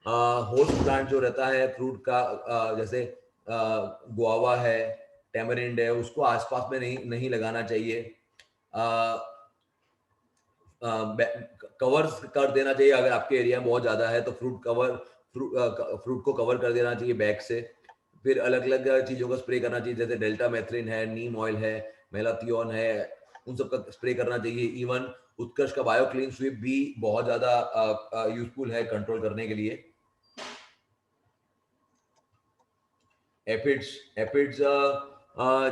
होस्ट प्लांट जो रहता है फ्रूट का, जैसे गुआवा है, टेमरिंड है, उसको आसपास में नहीं नहीं लगाना चाहिए। कवर कर देना चाहिए अगर आपके एरिया में बहुत ज़्यादा है तो फ्रूट को कवर कर देना चाहिए बैग से। फिर अलग अलग चीज़ों का स्प्रे करना चाहिए, जैसे डेल्टा मेथ्रिन है, नीम ऑयल है, मेलाथियोन है, उन सब का स्प्रे करना चाहिए। इवन उत्कर्ष का बायो क्लीन स्वीप भी बहुत ज़्यादा यूजफुल है कंट्रोल करने के लिए। एफिड्स एफिड्स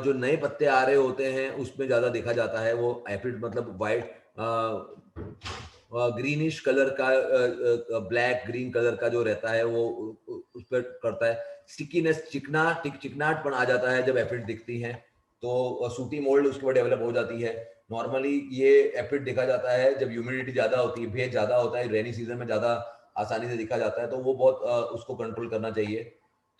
जो नए पत्ते आ रहे होते हैं उसमें ज़्यादा देखा जाता है। वो एफिड मतलब वाइट ग्रीनिश कलर का, ब्लैक ग्रीन कलर का जो रहता है वो उस पर करता है। स्टिकीनेस, चिकनाहटपन आ जाता है जब एफिड दिखती हैं, तो सूटी मोल्ड उसके बाद डेवलप हो जाती है। नॉर्मली ये एफिड देखा जाता है जब ह्यूमिडिटी ज़्यादा होती है, भेज ज़्यादा होता है, रेनी सीजन में ज़्यादा आसानी से दिखा जाता है, तो वो बहुत उसको कंट्रोल करना चाहिए।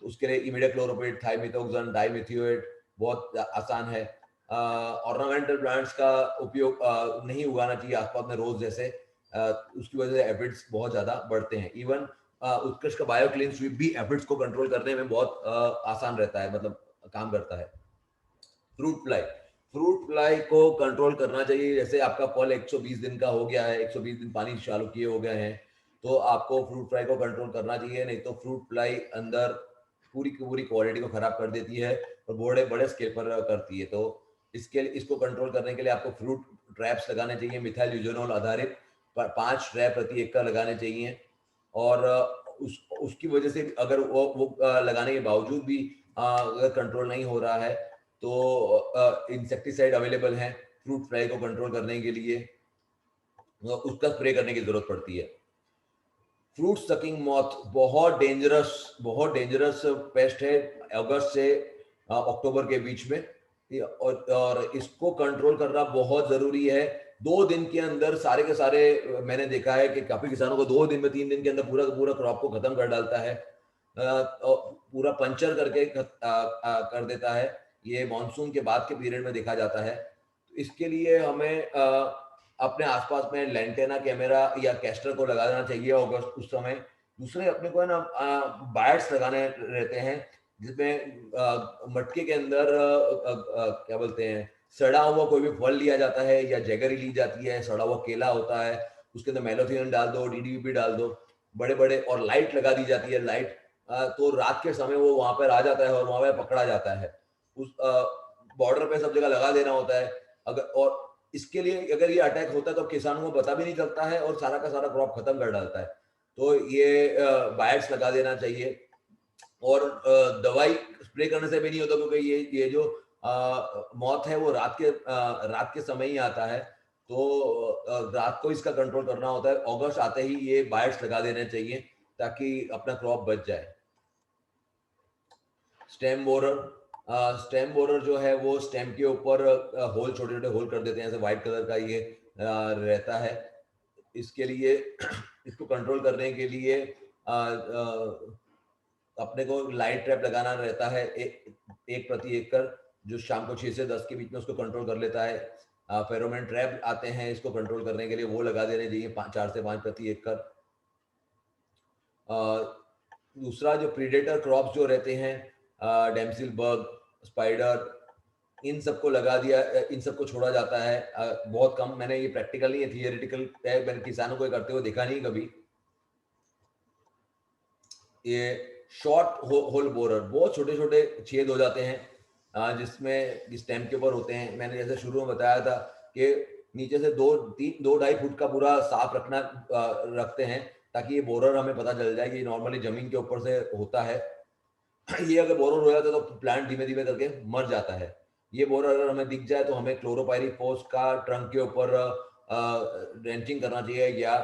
तो उसके लिए इमिडाक्लोप्रिड, थाइमिथोक्सन, डाइमिथियोएट बहुत आसान है। ऑर्नामेंटल प्लांट्स का उपयोग नहीं उगाना चाहिए आसपास में रोज जैसे, उसकी वजह से एफिड्स बहुत ज़्यादा बढ़ते हैं। इवन उत्कृष्ट का बायो क्लीन स्वीप भी एफिड्स को कंट्रोल करने में बहुत आसान रहता है, मतलब काम करता है। फ्रूट फ्लाई को कंट्रोल करना चाहिए। जैसे आपका फल 120 दिन का हो गया है, 120 दिन पानी चालू किए हो गए हैं, तो आपको फ्रूट फ्लाई को कंट्रोल करना चाहिए, नहीं तो फ्रूट फ्लाई अंदर पूरी की पूरी क्वालिटी को खराब कर देती है और बड़े बड़े स्केल पर करती है। तो इसको कंट्रोल करने के लिए आपको फ्रूट ट्रैप्स लगाने चाहिए, मिथाइल यूजेनॉल आधारित 5 ट्रैप प्रति एकड़ लगाने चाहिए। और उसकी वजह से अगर वो लगाने के बावजूद भी अगर कंट्रोल नहीं हो रहा है, तो इंसेक्टिसाइड अवेलेबल है फ्रूट फ्लाई को कंट्रोल करने के लिए, उसका स्प्रे करने की जरूरत पड़ती है। फ्रूट सकिंग मॉथ बहुत डेंजरस पेस्ट है अगस्त से अक्टूबर के बीच में। और इसको कंट्रोल करना बहुत जरूरी है। 2 दिन के अंदर सारे के सारे, मैंने देखा है कि काफी किसानों को 2 दिन में 3 दिन के अंदर पूरा का पूरा क्रॉप को खत्म कर डालता है, और पूरा पंचर करके कर देता है। ये मानसून के बाद के पीरियड में देखा जाता है। तो इसके लिए हमें अपने आसपास में लेंटेना कैमरा या कैस्टर को लगा देना चाहिए अगस्त उस समय। दूसरे अपने को है ना बायर्स लगाने रहते हैं, जिसमें मटके के अंदर क्या बोलते हैं, सड़ा हुआ कोई भी फल लिया जाता है या जैगरी ली जाती है, सड़ा हुआ केला होता है, उसके अंदर मेलोथियन डाल दो, डीडीपी डाल दो, बड़े बड़े, और लाइट लगा दी जाती है। लाइट तो रात के समय वो वहां पर आ जाता है और वहां पर पकड़ा जाता है। उस बॉर्डर पे सब जगह लगा देना होता है। अगर और इसके लिए अगर ये अटैक होता है तो किसानों को पता भी नहीं चलता है और सारा का सारा क्रॉप खत्म कर डालता है। तो ये बायर्स लगा देना चाहिए। और दवाई स्प्रे करने से भी नहीं होता, क्योंकि ये जो मौत है वो रात के समय ही आता है। तो रात को इसका कंट्रोल करना होता है। अगस्त आते ही ये बायर्स लगा देने चाहिए ताकि अपना क्रॉप बच जाए। स्टेम बोरर, स्टेम बोरर जो है वो स्टेम के ऊपर होल, छोटे छोटे होल कर देते हैं, ऐसे व्हाइट कलर का ये रहता है। इसके लिए इसको कंट्रोल करने के लिए अपने को लाइट ट्रैप लगाना रहता है, एक प्रति एकड़, जो शाम को 6 से 10 के बीच में उसको कंट्रोल कर लेता है। फेरोमोन ट्रैप आते हैं इसको कंट्रोल करने के लिए, वो लगा देने चाहिए 4 से 5 प्रति एकड़। दूसरा जो प्रीडेटर क्रॉप्स जो रहते हैं, डेमसिल बग, स्पाइडर, इन सबको लगा दिया, इन सबको छोड़ा जाता है बहुत कम। मैंने ये प्रैक्टिकल नहीं है, थियोरिटिकल है, मैंने किसानों को करते हुए देखा नहीं कभी। ये शॉर्ट होल बोरर, बहुत छोटे छोटे छेद हो जाते हैं जिसमें स्टेम के ऊपर होते हैं। मैंने जैसे शुरू में बताया था कि नीचे से 2-2.5 फुट का पूरा साफ रखते हैं, ताकि ये बोरर हमें पता चल जाए कि नॉर्मली जमीन के ऊपर से होता है। ये अगर बोरर हो जाता है तो प्लांट धीमे धीमे करके मर जाता है। ये बोरर अगर हमें दिख जाए तो हमें क्लोरोपाइरीफॉस का ट्रंक के ऊपर ड्रेंचिंग करना चाहिए, या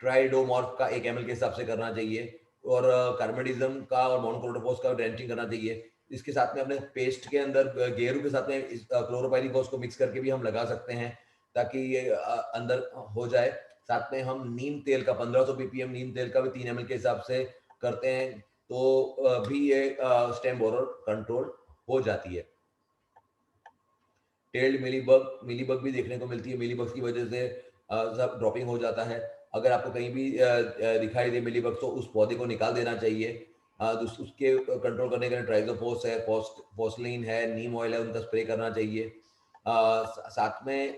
ट्राइडोमॉर्फ का 1 ml के हिसाब से करना चाहिए, और कार्बेडिज्म का और मोनोक्रोटोफॉस का ड्रेंचिंग करना चाहिए। इसके साथ में अपने पेस्ट के अंदर गेरू के साथ में क्लोरोपाइरीफॉस को मिक्स करके भी हम लगा सकते हैं, ताकि ये अंदर हो जाए। साथ में हम नीम तेल का 1500 ppm नीम तेल का भी 3 ml के हिसाब से करते हैं, तो भी ये स्टेम बोरर कंट्रोल हो जाती है। टेल्ड मिलीबग भी देखने को मिलती है। मिलीबग की वजह से सब ड्रॉपिंग हो जाता है। अगर आपको कहीं भी दिखाई दे मिलीबग, तो उस पौधे को निकाल देना चाहिए। उसके कंट्रोल करने के लिए ट्राइजोफोस है, फोसलिन है, नीम ऑयल है, उनका स्प्रे करना चाहिए। साथ में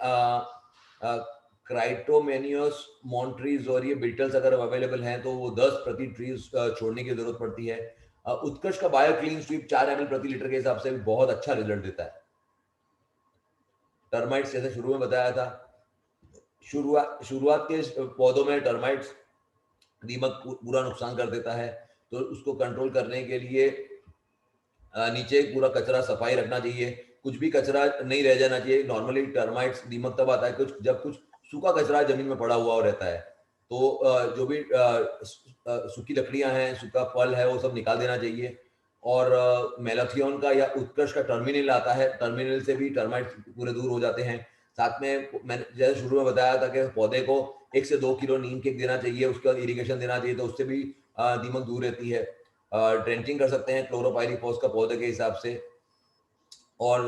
क्राइटोमेनियस मॉन्ट्रीज और ये बीटल्स अगर अवेलेबल हैं तो वो 10 प्रति ट्रीज छोड़ने की जरूरत पड़ती है। उत्कर्ष का बायो क्लीन स्वीप 4 ml प्रति लीटर के हिसाब से भी बहुत अच्छा रिजल्ट देता है। टर्माइट्स जैसे शुरू में बताया था, शुरुआत के पौधों में टर्माइट्स दीमक पूरा नुकसान कर देता है, तो उसको कंट्रोल करने के लिए नीचे पूरा कचरा सफाई रखना चाहिए, कुछ भी कचरा नहीं रह जाना चाहिए। नॉर्मली टर्माइट्स दीमक तब आता है कुछ जब कुछ सूखा कचरा जमीन में पड़ा हुआ रहता है, तो जो भी सूखी लकड़ियां हैं, सूखा फल है, वो सब निकाल देना चाहिए। और मेलाथियोन का या उत्कर्ष का टर्मिनल आता है, टर्मिनल से भी टर्माइट्स पूरे दूर हो जाते हैं। साथ में मैंने जैसे शुरू में बताया था कि पौधे को 1 से 2 किलो नीम केक देना चाहिए, उसके बाद इरिगेशन देना चाहिए, तो उससे भी दीमक दूर रहती है। ड्रेंचिंग कर सकते हैं क्लोरोपाइरीफॉस का पौधे के हिसाब से, और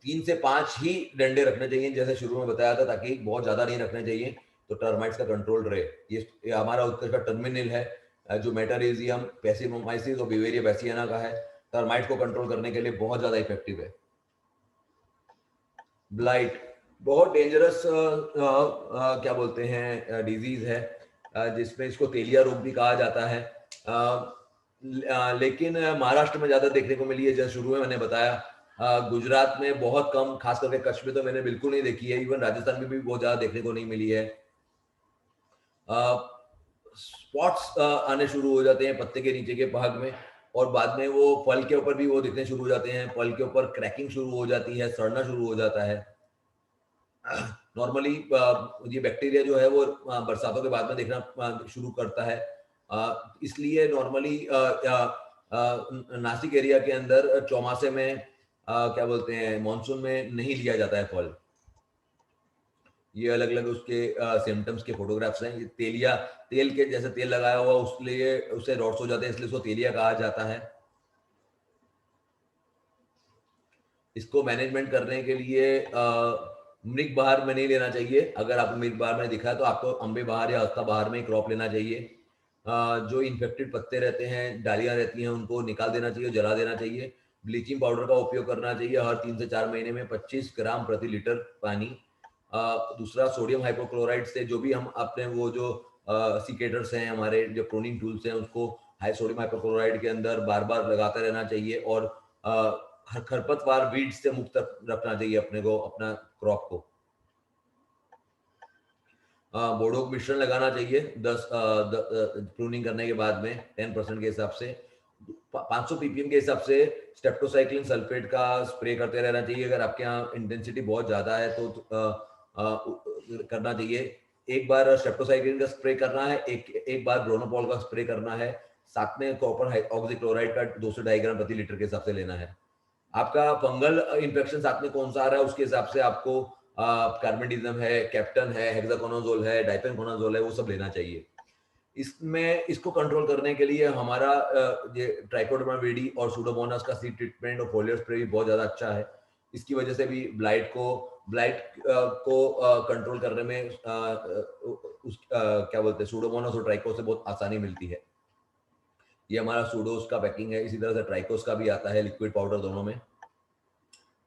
3 से 5 ही डंडे रखने चाहिए जैसे शुरू में बताया था, ताकि बहुत ज्यादा नहीं रखने चाहिए, तो टर्माइट्स का कंट्रोल रहे। ये हमारा उत्कर्ष का टर्मिनल है, जो मेटारिजियम पैसिमोमाइसिस और बिवेरिया बैसियाना का है, टर्माइट्स को कंट्रोल करने के लिए बहुत ज्यादा इफेक्टिव है। ब्लाइट बहुत डेंजरस क्या बोलते हैं डिजीज है, जिसमें इसको तेलिया रोग भी कहा जाता है। लेकिन महाराष्ट्र में ज्यादा देखने को मिली है, जैसे शुरू में मैंने बताया। गुजरात में बहुत कम, खास करके कच्छ में तो मैंने बिल्कुल नहीं देखी है, इवन राजस्थान में भी बहुत ज्यादा देखने को नहीं मिली है। स्पॉट्स आने शुरू हो जाते हैं पत्ते के नीचे के भाग में, और बाद में वो फल के ऊपर भी वो दिखने शुरू हो जाते हैं, फल के ऊपर क्रैकिंग शुरू हो जाती है, सड़ना शुरू हो जाता है। नॉर्मली ये बैक्टीरिया जो है वो बरसातों के बाद में देखना शुरू करता है, इसलिए नॉर्मली नासिक एरिया के अंदर चौमासे में क्या बोलते हैं मॉनसून में नहीं लिया जाता है फल। ये अलग अलग उसके सिम्टम्स के फोटोग्राफ्स हैं। ये तेलिया, तेल के जैसे तेल लगाया हुआ उसलिए उससे रॉट्स हो जाते हैं, इसलिए उसको तेलिया कहा जाता है। इसको मैनेजमेंट करने के लिए मृग बहार में नहीं लेना चाहिए। अगर आपको मृग बहार में दिखा तो आपको अम्बे बहार या अस्ता बहार में क्रॉप लेना चाहिए। जो इन्फेक्टेड पत्ते रहते हैं, डालियां रहती हैं, उनको निकाल देना चाहिए, जला देना चाहिए। ब्लीचिंग पाउडर का उपयोग करना चाहिए हर 3 से 4 महीने में 25 ग्राम प्रति लीटर पानी। दूसरा, सोडियम हाइपोक्लोराइड से जो भी हम अपने वो जो सिकेटर्स हैं, हमारे जो प्रूनिंग टूल्स हैं, उसको हाई सोडियम हाइपोक्लोराइड के अंदर बार बार लगाते रहना चाहिए, और खरपतवार वीड से मुक्त रखना चाहिए अपने को, अपना क्रॉप को। बोडो मिश्रण लगाना चाहिए 10 प्रूनिंग करने के बाद में 10% के हिसाब से। 500 ppm के हिसाब से स्टेप्टोसाइक्लिन सल्फेट का स्प्रे करते रहना चाहिए। अगर आपके यहाँ इंटेंसिटी बहुत ज्यादा है तो करना चाहिए। एक बार स्टेप्टोसाइक्लिन का स्प्रे करना है, एक बार ब्रोनोपॉल का स्प्रे करना है। साथ में कॉपर ऑक्सीक्लोराइड का 2 से 2.5 ग्राम प्रति लीटर के हिसाब से लेना है। आपका फंगल इन्फेक्शन साथ में कौन सा आ रहा है उसके हिसाब से आपको कार्बेंडिज्म है, कैप्टन है, हेक्साकोनाजोल है, डाइपेनकोनाजोल है, वो सब लेना चाहिए। इसमें इसको कंट्रोल करने के लिए हमारा ये ट्राइकोडर्मा विरिडी और सूडोमोनास का सीड ट्रीटमेंट और फोलियर स्प्रे भी बहुत ज्यादा अच्छा है। इसकी वजह से भी ब्लाइट को कंट्रोल करने में क्या बोलते हैं सूडोमोनास और ट्राइको से बहुत आसानी मिलती है। ये हमारा सूडोस का पैकिंग है। इसी तरह से ट्राइकोस का भी आता है लिक्विड पाउडर दोनों में।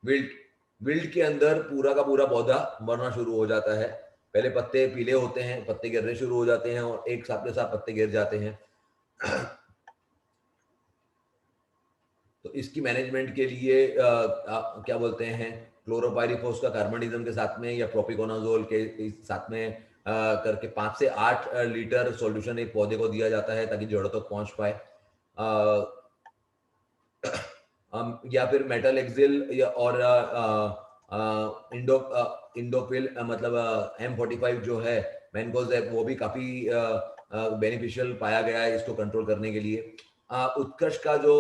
विल्ट के अंदर पूरा का पूरा पौधा मरना शुरू हो जाता है। पहले पत्ते पीले होते हैं, पत्ते गिरने शुरू हो जाते हैं और एक साथ के साथ पत्ते गिर जाते हैं। तो इसकी मैनेजमेंट के लिए क्या बोलते हैं क्लोरोपाइरीफॉस का कार्बोनिज्म के साथ में या प्रोपिकोनाजोल के साथ में करके 5 से 8 लीटर सॉल्यूशन एक पौधे को दिया जाता है ताकि जड़ों तक पहुंच पाए। या फिर मेटल एक्सिल या और इंडोफिल मतलब M45 जो है मैनकोज है, वो भी काफी बेनिफिशियल पाया गया है इसको कंट्रोल करने के लिए। उत्कर्ष का जो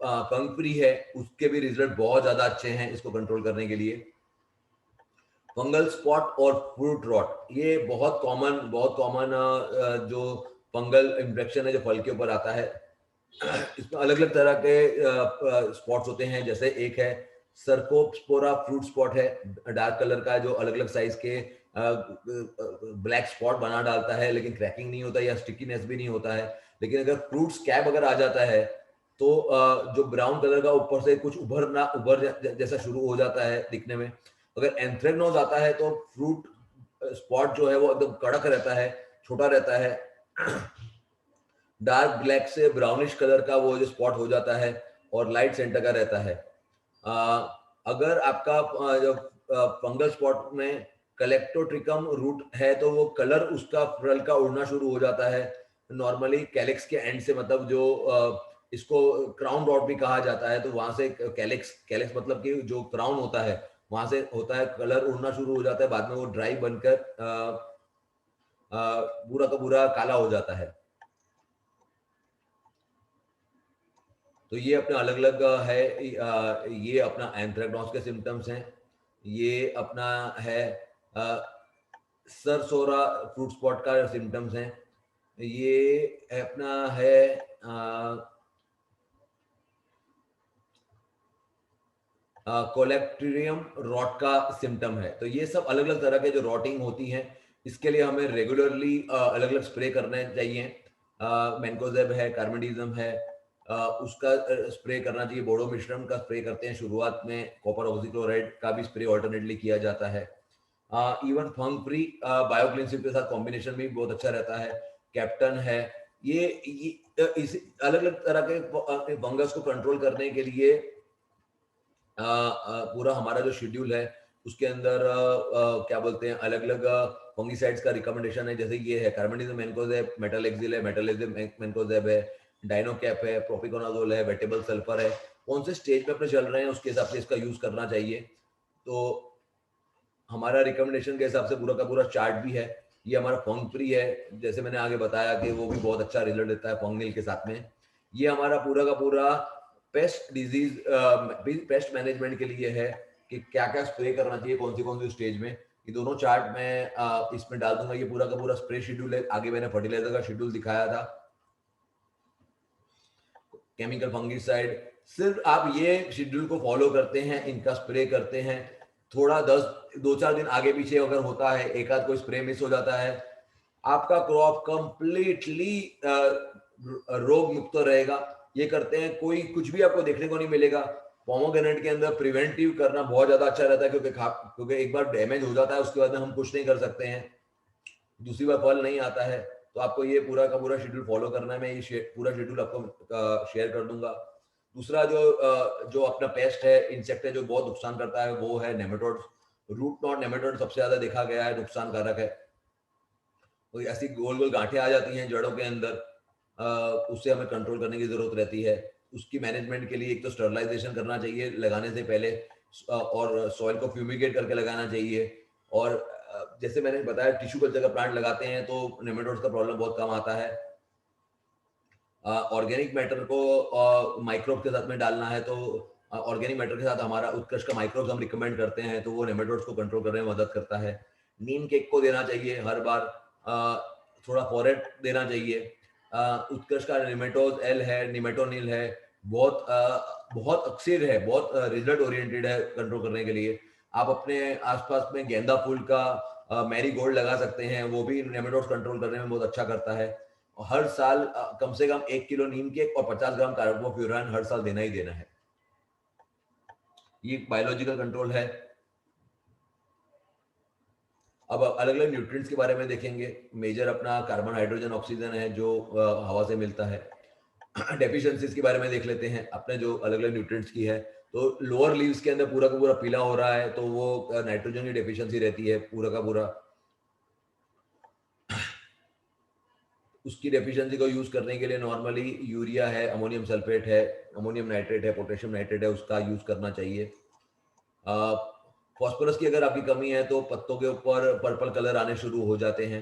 पंखुड़ी है उसके भी रिजल्ट बहुत ज्यादा अच्छे हैं इसको कंट्रोल करने के लिए। फंगल स्पॉट और फ्रूट रॉट, ये बहुत कॉमन जो फंगल इन्फेक्शन है जो फल के ऊपर आता है। इसमें अलग अलग तरह के स्पॉट्स होते हैं। जैसे एक है सर्कोस्पोरा फ्रूट स्पॉट है, डार्क कलर का, जो अलग अलग साइज के ब्लैक स्पॉट बना डालता है, लेकिन क्रैकिंग नहीं होता या स्टिकीनेस भी नहीं होता है। लेकिन अगर फ्रूट्स कैप अगर आ जाता है तो जो ब्राउन कलर का ऊपर से कुछ जैसा शुरू हो जाता है दिखने में। अगर एंथ्रेक्नोज आता है तो फ्रूट स्पॉट जो है वो एकदम कड़क रहता है, छोटा रहता है। डार्क ब्लैक से ब्राउनिश कलर का वो जो स्पॉट हो जाता है और लाइट सेंटर का रहता है। अगर आपका जो फंगल स्पॉट में कलेक्टोट्रिकम रूट है तो वो कलर उसका फल का उड़ना शुरू हो जाता है। नॉर्मली कैलिक्स के एंड से, मतलब जो इसको क्राउन रॉड भी कहा जाता है, तो वहां से कैलिक्स कैलिक्स मतलब कि जो क्राउन होता है वहां से होता है, कलर उड़ना शुरू हो जाता है। बाद में वो ड्राई बनकर पूरा का पूरा काला हो जाता है। तो ये अपना अलग अलग है। ये अपना एंथ्रेक्नोज के सिम्टम्स हैं। ये अपना है सरसोरा फ्रूट स्पॉट का सिम्टम्स हैं। ये अपना है कोलेक्ट्रियम रॉट का सिम्टम है। तो ये सब अलग अलग तरह के जो रॉटिंग होती हैं, इसके लिए हमें रेगुलरली अलग अलग स्प्रे करने चाहिए। मैंकोजेब है, कार्बेंडिज्म है, उसका स्प्रे करना चाहिए। बोडो मिश्रण का स्प्रे करते हैं शुरुआत में। कॉपर ऑक्सीक्लोराइड का भी स्प्रे ऑल्टरनेटली किया जाता है। इवन फंग फ्री बायोक्लिनसिव के साथ कॉम्बिनेशन भी बहुत अच्छा रहता है। कैप्टन है। ये इस अलग अलग तरह के फंगस को कंट्रोल करने के लिए पूरा हमारा जो शेड्यूल है उसके अंदर क्या बोलते हैं, अलग अलग फंगिसाइड्स का रिकमेंडेशन है। जैसे ये है कार्बेंडिज्म मैनकोजेब, मेटालेक्सिल है, मेटालेक्सिल मैनकोजेब है, डाइनोकैप है, प्रोपिकोनाजोल है, वेटेबल सल्फर है। कौन से स्टेज पे अपने चल रहे हैं उसके हिसाब से इसका यूज करना चाहिए। तो हमारा रिकमेंडेशन के हिसाब से पूरा का पूरा चार्ट भी है। ये हमारा फंग फ्री है, जैसे मैंने आगे बताया कि वो भी बहुत अच्छा रिजल्ट देता है फंगनिल के साथ में। ये हमारा पूरा का पूरा पेस्ट डिजीज पेस्ट मैनेजमेंट के लिए है कि क्या क्या स्प्रे करना चाहिए कौन सी स्टेज में। ये दोनों चार्ट मैं इसमें डाल दूंगा। ये पूरा का पूरा स्प्रे शेड्यूल है। आगे मैंने फर्टिलाइजर का शेड्यूल दिखाया था, केमिकल फंगिसाइड। सिर्फ आप ये शेड्यूल को फॉलो करते हैं, इनका स्प्रे करते हैं, थोड़ा 2-4 दिन आगे पीछे अगर होता है, एक आध कोई स्प्रे मिस हो जाता है, आपका क्रॉप कंप्लीटली रोग मुक्त रहेगा। ये करते हैं, कोई कुछ भी आपको देखने को नहीं मिलेगा। पोमोग्रेनेट के अंदर प्रिवेंटिव करना बहुत ज्यादा अच्छा रहता है, क्योंकि एक बार डैमेज हो जाता है उसके बाद में हम कुछ नहीं कर सकते हैं, दूसरी बार फल नहीं आता है। तो आपको ये पूरा का पूरा शेड्यूल फॉलो करना है। मैं ये पूरा शेड्यूल आपको शेयर कर दूंगा। दूसरा जो अपना पेस्ट है, इंसेक्ट है जो बहुत नुकसान करता है, वो है नेमेटोड्स। रूट नॉट नेमेटोड सबसे ज्यादा देखा गया है नुकसानकारक है। तो ऐसी गोल गोल गांठें आ जाती हैं जड़ों के अंदर, उससे हमें कंट्रोल करने की जरूरत रहती है। उसकी मैनेजमेंट के लिए एक तो स्टरलाइजेशन करना चाहिए लगाने से पहले, और सॉइल को फ्यूमिगेट करके लगाना चाहिए। और जैसे मैंने बताया, टिश्यू कल्चर का प्लांट लगाते हैं तो नेमेटोड्स का प्रॉब्लम बहुत कम आता है। ऑर्गेनिक मैटर को माइक्रोब के साथ में डालना है तो ऑर्गेनिक मैटर के साथ हमारा उत्कृष्ट का माइक्रोब्स हम रिकमेंड करते हैं, तो वो नेमेटोड्स को कंट्रोल करने में मदद करता है। नीम केक को देना चाहिए हर बार, थोड़ा फॉरेट देना चाहिए। उत्कृष्ट का निमेटोज एल है, निमेटोनिल है, बहुत अक्सर है, बहुत रिजल्ट ओरिएंटेड है कंट्रोल करने के लिए। आप अपने आसपास में गेंदा फूल का मैरी गोल्ड लगा सकते हैं, वो भी नेमेटोड्स कंट्रोल करने में बहुत अच्छा करता है। और हर साल कम से कम 1 किलो नीम केक और 50 ग्राम कार्बोफ्यूरान हर साल देना ही देना है। ये बायोलॉजिकल कंट्रोल है। अब अलग अलग न्यूट्रिएंट्स के बारे में देखेंगे। मेजर अपना कार्बन, हाइड्रोजन, ऑक्सीजन है जो हवा से मिलता है। डेफिशिएंसीज के बारे में देख लेते हैं अपने, जो अलग अलग न्यूट्रिएंट्स की है। तो लोअर लीव्स के अंदर पूरा का पूरा पीला हो रहा है, तो वो नाइट्रोजन की डेफिशिएंसी रहती है पूरा का पूरा। उसकी डेफिशिएंसी को यूज करने के लिए नॉर्मली यूरिया है, अमोनियम सल्फेट है, अमोनियम नाइट्रेट है, पोटेशियम नाइट्रेट है, उसका यूज करना चाहिए। फॉस्फोरस की अगर आपकी कमी है तो पत्तों के ऊपर पर्पल कलर आने शुरू हो जाते हैं।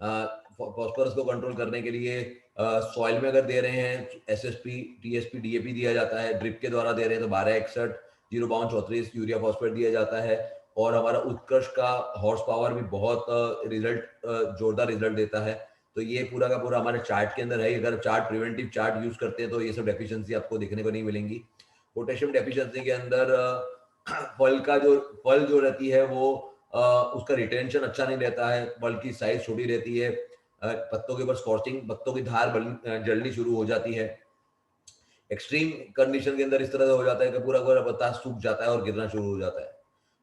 फॉस्फोरस को कंट्रोल करने के लिए सॉइल में अगर दे रहे हैं एसएसपी, टीएसपी, डीएपी दिया जाता है। ड्रिप के द्वारा दे रहे हैं तो 1261, 05234 यूरिया फॉस्फेट दिया जाता है। और हमारा उत्कृष्ट का हॉर्स पावर भी बहुत जोरदार रिजल्ट देता है। तो ये पूरा का पूरा हमारे चार्ट के अंदर है। अगर चार्ट प्रिवेंटिव चार्ट यूज करते हैं तो ये सब डेफिशिएंसी आपको देखने को नहीं मिलेंगी। पोटेशियम डेफिशिएंसी के अंदर फल जो रहती है वो उसका रिटेंशन अच्छा नहीं रहता है, बल्कि साइज छोटी रहती है। पत्तों के ऊपर स्कॉचिंग, पत्तों की धार जलनी शुरू हो जाती है। एक्सट्रीम कंडीशन के अंदर इस तरह से हो जाता है कि पूरा पूरा पत्ता सूख जाता है और गिरना शुरू हो जाता है।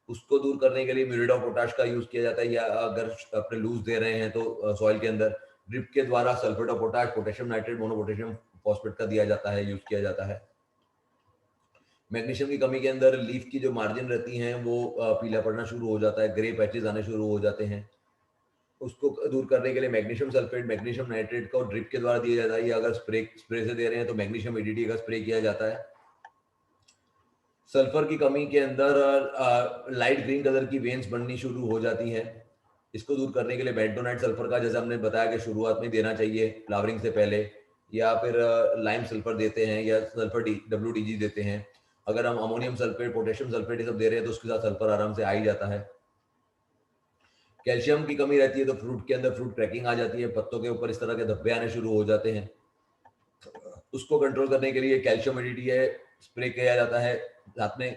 उसको दूर करने के लिए म्यूरेट ऑफ पोटाश का यूज किया जाता है, या अगर अपने लूज दे रहे हैं तो सॉइल के अंदर ड्रिप के द्वारा sulphate of potash, potassium nitrate, monopotassium phosphate का दिया जाता है, यूज किया जाता है। मैग्नीशियम की कमी के अंदर लीफ की जो मार्जिन रहती हैं वो पीला पड़ना शुरू हो जाता है, ग्रे पैचेस आने शुरू हो जाते हैं। उसको दूर करने के लिए मैग्नीशियम सल्फेट, मैग्नीशियम नाइट्रेट को ड्रिप के द्वारा दिया जाता है, या अगर स्प्रे से दे रहे हैं तो मैग्नीशियम एडीटी का स्प्रे किया जाता है। सल्फर की कमी के अंदर लाइट ग्रीन कलर की वेन्स बननी शुरू हो जाती है। इसको दूर करने के लिए बेंटोनाइट सल्फर का, जैसे हमने बताया कि शुरुआत में देना चाहिए फ्लावरिंग से पहले, या फिर लाइम सल्फर देते हैं, या सल्फर WDG देते हैं। अगर हम अमोनियम सल्फेट, पोटेशियम सल्फेट ये सब दे रहे हैं तो उसके साथ सल्फर आराम से आ ही जाता है। कैल्शियम की कमी रहती है तो फ्रूट के अंदर फ्रूट क्रैकिंग आ जाती है, पत्तों के ऊपर इस तरह के धब्बे आने शुरू हो जाते हैं। उसको कंट्रोल करने के लिए कैल्शियम एडीटी है स्प्रे किया जाता है। साथ में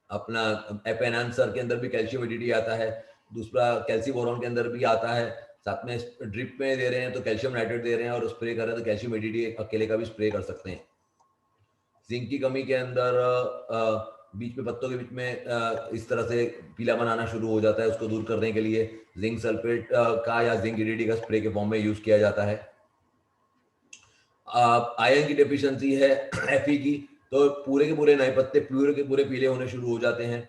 अपना एपेनांसर के अंदर भी कैल्शियम एडीटी आता है, दूसरा कैल्सीबोरॉन के अंदर भी आता है। साथ में ड्रिप में दे रहे हैं तो कैल्शियम नाइट्रेट दे रहे हैं, और स्प्रे कर रहे हैं तो कैल्शियम एडीटी अकेले का भी स्प्रे कर सकते हैं। जिंक की कमी के अंदर बीच में पत्तों के बीच में इस तरह से पीला बनाना शुरू हो जाता है। उसको दूर करने के लिए जिंक सल्फेट का या जिंक एडीटी का स्प्रे के फॉर्म में यूज किया जाता है। आयरन की डेफिशिएंसी है Fe की, तो पूरे के पूरे नए पत्ते पूरे के पूरे पीले होने शुरू हो जाते हैं।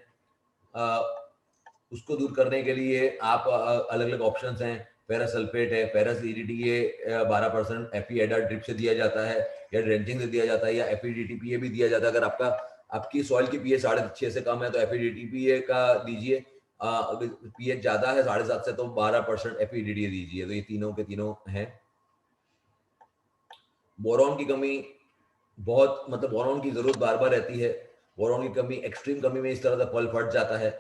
उसको दूर करने के लिए आप अलग अलग ऑप्शंस हैं। फेरस सल्फेट है, फेरस EDTA 12% Fe एडा ड्रिप से दिया जाता है, या ड्रेंचिंग से दिया जाता है, या FeDTPA भी दिया जाता है। अगर आपकी सॉइल की पीएच 6.5 से कम है तो FeDTPA का दीजिए। अगर पीएच ज्यादा है 7.5 से तो 12% FeDTA दीजिए। तो ये तीनों के तीनों हैं। बोरॉन की कमी बहुत, मतलब बोरॉन की जरूरत बार बार रहती है। बोरॉन की कमी, एक्सट्रीम कमी में इस तरह से फल फट जाता है।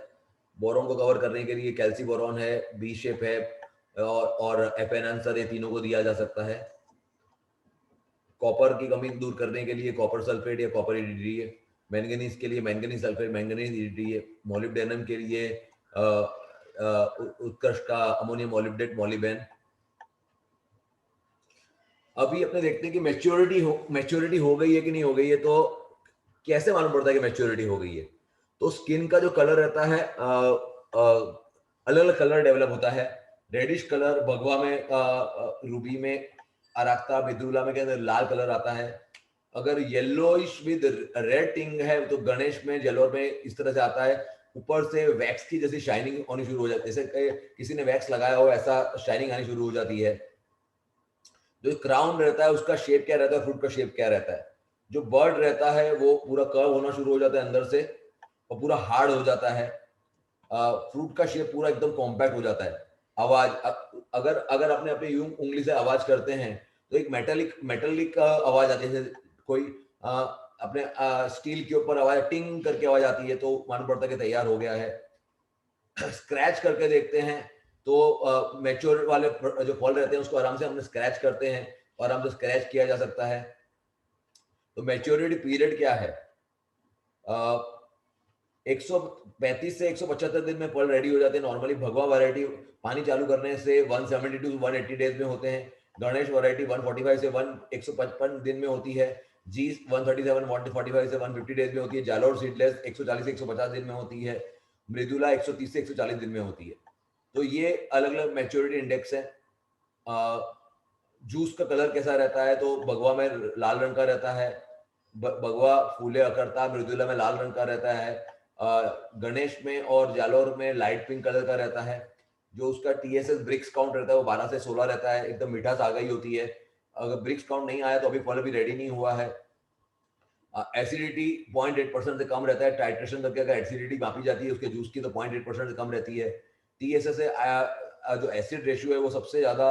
बोरॉन को कवर करने के लिए कैल्सी बोरॉन है, बी शेप है, और एफेनांसर, ये तीनों को दिया जा सकता है। कॉपर की कमी दूर करने के लिए कॉपर सल्फेट या कॉपर एडीटी है। मैंगनीज के लिए मैंगनीज सल्फेट, मैंगनीज एडीटी है। मोलिब्डेनम के लिए उत्कर्ष का अमोनियम मोलिब्डेट, मोलिबेन। अभी अपने देखते हैं कि मैच्योरिटी हो गई है कि नहीं हो गई है। तो कैसे मालूम पड़ता है कि मैच्योरिटी हो गई है? तो स्किन का जो कलर रहता है, अलग अलग कलर डेवलप होता है। रेडिश कलर भगवा में, रूबी में, अराक्ता मिदुला में के अंदर लाल कलर आता है। अगर येलोइश विद रेड टिंग है तो गणेश में, जेलोर में इस तरह से आता है। ऊपर से वैक्स की जैसी शाइनिंग होनी शुरू हो जाती है, जैसे किसी ने वैक्स लगाया हो ऐसा शाइनिंग आनी शुरू हो जाती है। जो क्राउन रहता है उसका शेप क्या रहता है, फ्रूट का शेप क्या रहता है। जो बर्ड रहता है वो पूरा कर्व होना शुरू हो जाता है अंदर से, और पूरा हार्ड हो जाता है। फ्रूट का शेप पूरा एकदम कॉम्पैक्ट हो जाता है। आवाज, अगर अगर अपने अपने यूं उंगली से आवाज करते हैं तो एक मेटेलिक मेटेलिक आवाज आती है। जैसे कोई अपने स्टील के ऊपर आवाज टिंग करके आवाज आती है तो मालूम पड़ता है कि तैयार हो गया है। स्क्रैच करके देखते हैं तो मैच्योर वाले जो फल रहते हैं उसको आराम से हमने स्क्रैच करते हैं, और आराम से स्क्रैच किया जा सकता है। तो मैच्योरिटी पीरियड क्या है? 135 से 175 दिन में फल रेडी हो जाते हैं। नॉर्मली भगवा वैरायटी पानी चालू करने से 170 टू 180 डेज में होते हैं। गणेश वैरायटी 145 से 155 दिन में होती है। जी 137 145 से 150 डेज में होती है। जालोर सीडलेस 140 से 150 दिन में होती है। मृदुला 130 से 140 दिन में होती है। तो ये अलग अलग मैच्योरिटी इंडेक्स है। जूस का कलर कैसा रहता है? तो भगवा में लाल रंग का रहता है। भगवा फूले अकड़ता, मृदुला में लाल रंग का रहता है। गणेश में और जालोर में लाइट पिंक कलर का रहता है। जो उसका TSS ब्रिक्स काउंट रहता है वो 12 से 16 रहता है। एकदम मिठास आ गई होती है। अगर ब्रिक्स काउंट नहीं आया तो अभी फल भी रेडी नहीं हुआ है। एसिडिटी 0.8% से कम रहता है। टाइट्रेशन करके अगर एसिडिटी मापी जाती है उसके जूस की तो 0.8% से कम रहती है। TSS से जो एसिड रेशियो है वो सबसे ज्यादा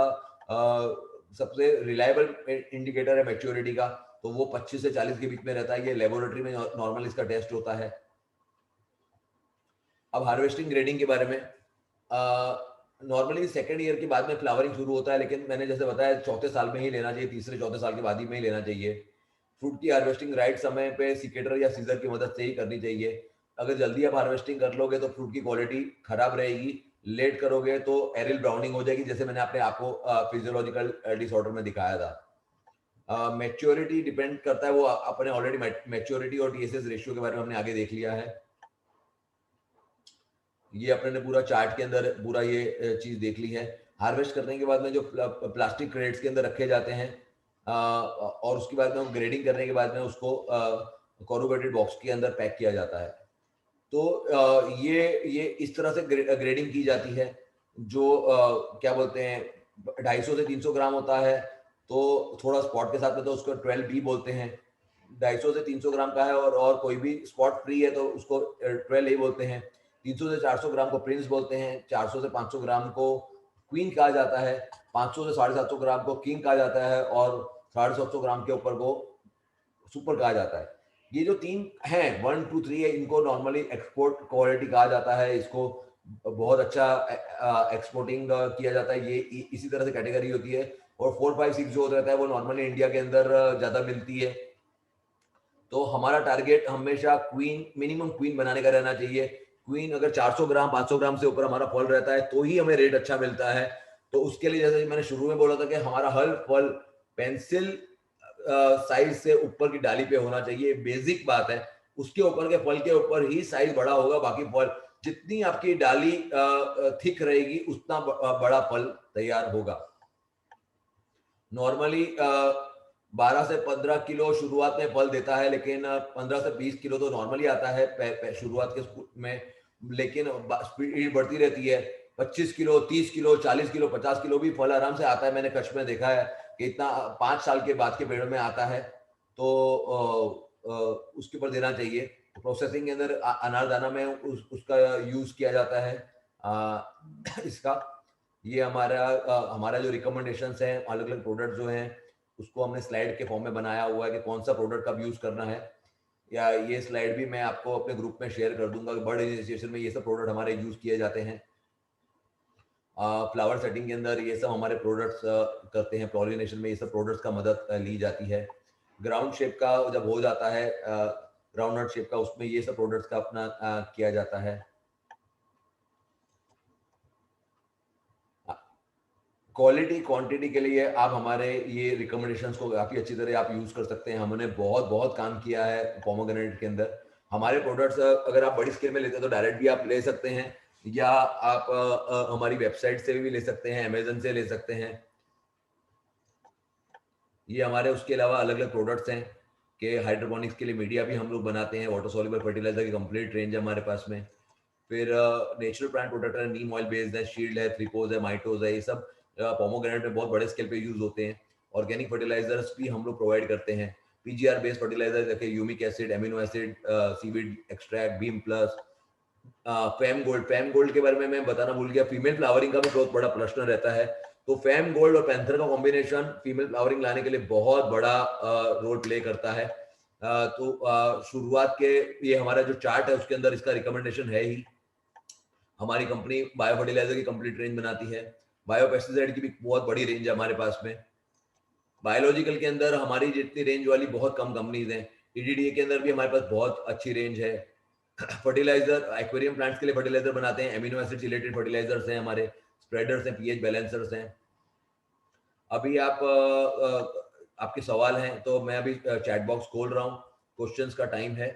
सबसे रिलायबल इंडिकेटर है मैच्योरिटी का, तो वो 25 से 40 के बीच में रहता है। ये लेबोरेटरी में नॉर्मल इसका टेस्ट होता है। अब हार्वेस्टिंग ग्रेडिंग के बारे में, नॉर्मली सेकेंड ईयर के बाद में फ्लावरिंग शुरू होता है, लेकिन मैंने जैसे बताया चौथे साल में ही लेना चाहिए, तीसरे चौथे साल के बाद ही में ही लेना चाहिए। फ्रूट की हार्वेस्टिंग राइट समय पे सिकेटर या सीजर की मदद से ही करनी चाहिए। अगर जल्दी आप हार्वेस्टिंग कर लोगे तो फ्रूट की क्वालिटी खराब रहेगी, लेट करोगे तो एरिल ब्राउनिंग हो जाएगी, जैसे मैंने अपने आपको फिजियोलॉजिकल डिसऑर्डर में दिखाया था। मैच्योरिटी डिपेंड करता है, वो अपने ऑलरेडी मैच्योरिटी और टीएसएस रेशियो के बारे में हमने आगे देख लिया है। ये अपने ने पूरा चार्ट के अंदर पूरा ये चीज देख ली है। हार्वेस्ट करने के बाद में जो प्लास्टिक क्रेट्स के अंदर रखे जाते हैं और उसके बाद में ग्रेडिंग करने के बाद में उसको कॉर्रुगेटेड बॉक्स के अंदर पैक किया जाता है। तो ये इस तरह से ग्रेडिंग की जाती है। जो क्या बोलते हैं 250 से 300 ग्राम होता है, तो थोड़ा स्पॉट के साथ में तो उसको 12B बोलते हैं। 250 से 300 ग्राम का है और कोई भी स्पॉट फ्री है तो उसको 12A बोलते हैं। 300 से 400 ग्राम को प्रिंस बोलते हैं। 400 से 500 ग्राम को क्वीन कहा जाता है। 500 से 750 ग्राम को किंग कहा जाता है और 750 ग्राम के ऊपर को सुपर कहा जाता है। ये जो तीन हैं 1 2 3 है, इनको नॉर्मली एक्सपोर्ट क्वालिटी कहा जाता है। इसको बहुत अच्छा एक्सपोर्टिंग किया जाता है। ये इसी तरह से कैटेगरी होती है। और 4 5 6 जो रहता है वो नॉर्मली इंडिया के अंदर ज्यादा मिलती है। तो हमारा टारगेट हमेशा क्वीन, मिनिमम क्वीन बनाने का रहना चाहिए। क्वीन अगर 400 ग्राम 500 ग्राम से ऊपर हमारा फल रहता है तो ही हमें रेट अच्छा मिलता है। तो उसके लिए जैसे मैंने शुरू में बोला था कि हमारा हर फल पेंसिल साइज से ऊपर की डाली पे होना चाहिए, बेसिक बात है। उसके ऊपर के फल के ऊपर ही साइज बड़ा होगा। बाकी फल जितनी आपकी डाली थिक रहेगी उतना बड़ा फल तैयार होगा। नॉर्मली 12 से 15 किलो शुरुआत में फल देता है, लेकिन 15 से 20 किलो तो नॉर्मली आता है शुरुआत के में। लेकिन स्पीड बढ़ती रहती है। 25 किलो 30 किलो 40 किलो 50 किलो भी फल आराम से आता है। मैंने कच्छ में देखा है कि इतना 5 साल के बाद के पेड़ में आता है। तो उसके ऊपर देना चाहिए। प्रोसेसिंग के अंदर अनारदाना में उसका यूज किया जाता है। इसका ये हमारा जो रिकमेंडेशंस हैं अलग अलग प्रोडक्ट जो हैं उसको हमने स्लाइड के फॉर्म में बनाया हुआ है कि कौन सा प्रोडक्ट कब यूज करना है। या ये स्लाइड भी मैं आपको अपने ग्रुप में शेयर कर दूंगा कि बर्ड इनिशिएशन में ये सब प्रोडक्ट हमारे यूज किए जाते हैं। फ्लावर सेटिंग के अंदर ये सब हमारे प्रोडक्ट्स करते हैं। पॉलिनेशन में ये सब प्रोडक्ट्स का मदद ली जाती है। ग्राउंड शेप का जब हो जाता है ग्राउंड नट शेप का, उसमें ये सब प्रोडक्ट्स का अपना किया जाता है। क्वालिटी क्वांटिटी के लिए आप हमारे ये रिकमेंडेशंस को काफ़ी अच्छी तरह आप यूज़ कर सकते हैं। हमने बहुत बहुत काम किया है पोमोग्रेनेट के अंदर। हमारे प्रोडक्ट्स अगर आप बड़ी स्केल में लेते हैं तो डायरेक्ट भी आप ले सकते हैं, या आप हमारी वेबसाइट से भी ले सकते हैं, अमेजन से ले सकते हैं। ये हमारे उसके अलावा अलग अलग प्रोडक्ट्स हैं कि हाइड्रोपोनिक्स के लिए मीडिया भी हम लोग बनाते हैं। वाटर सॉल्युबल फर्टिलाइजर की कंप्लीट रेंज है हमारे पास में। फिर नेचुरल प्लांट प्रोडक्ट है, नीम ऑयल बेस्ड है, शील्ड है, थ्रीकोज है, माइटोज है। ये सब पोमोग्रेनेट में बहुत बड़े स्केल पे यूज होते हैं। ऑर्गेनिक फर्टिलाइजर्स भी हम लोग प्रोवाइड करते हैं। पीजीआर बेस्ड फर्टिलाइजर जैसे humic acid, amino acid, seaweed extract, Beam Plus, Fam Gold के बारे में मैं बताना भूल गया। फीमेल फ्लावरिंग का भी बहुत बड़ा प्रश्न रहता है। तो फैम गोल्ड और पैंथर का कॉम्बिनेशन फीमेल फ्लावरिंग लाने के लिए बहुत बड़ा रोल प्ले करता है। तो शुरुआत के ये हमारा जो चार्ट है उसके अंदर इसका रिकमेंडेशन है ही। हमारी कंपनी बायो फर्टिलाइजर की कंप्लीट रेंज बनाती है। बायो पेस्टिसाइड की भी बहुत बड़ी रेंज है हमारे पास में। बायोलॉजिकल के अंदर हमारी जितनी रेंज वाली बहुत कम कंपनीज हैं। ईडीडीए के अंदर भी हमारे पास बहुत अच्छी रेंज है। फर्टिलाइजर एक्वेरियम प्लांट्स के लिए फर्टिलाइजर बनाते हैं। एमिनो एसिड रिलेटेड फर्टिलाइजर्स हैं हमारे, स्प्रेडर्स हैं, पीएच बैलेंसर्स हैं। अभी आपके सवाल हैं तो मैं अभी चैट बॉक्स खोल रहा हूँ। क्वेश्चंस का टाइम है।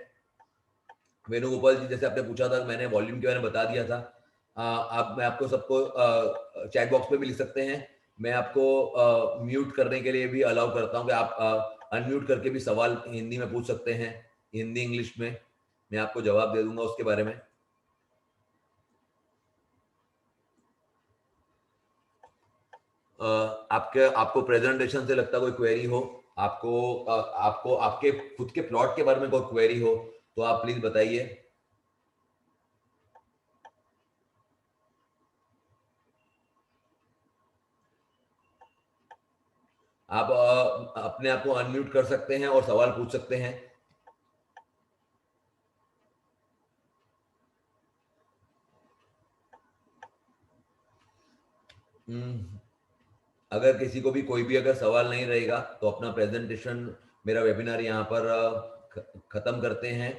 वेणुगोपाल जी, जैसे आपने पूछा था, मैंने वॉल्यूम के बारे में बता दिया था। आप मैं आपको सबको चैट बॉक्स पे भी लिख सकते हैं। मैं आपको म्यूट करने के लिए भी अलाउ करता हूँ कि आप अनम्यूट करके भी सवाल हिंदी में पूछ सकते हैं, हिंदी इंग्लिश में। मैं आपको जवाब दे दूंगा उसके बारे में। आपके आपको प्रेजेंटेशन से लगता कोई क्वेरी हो, आपको आपके खुद के प्लॉट के बारे में कोई क्वेरी हो तो आप प्लीज बताइए। आप अपने आप को अनम्यूट कर सकते हैं और सवाल पूछ सकते हैं। हम्म, अगर किसी को भी कोई भी अगर सवाल नहीं रहेगा तो अपना प्रेजेंटेशन, मेरा वेबिनार यहाँ पर खत्म करते हैं।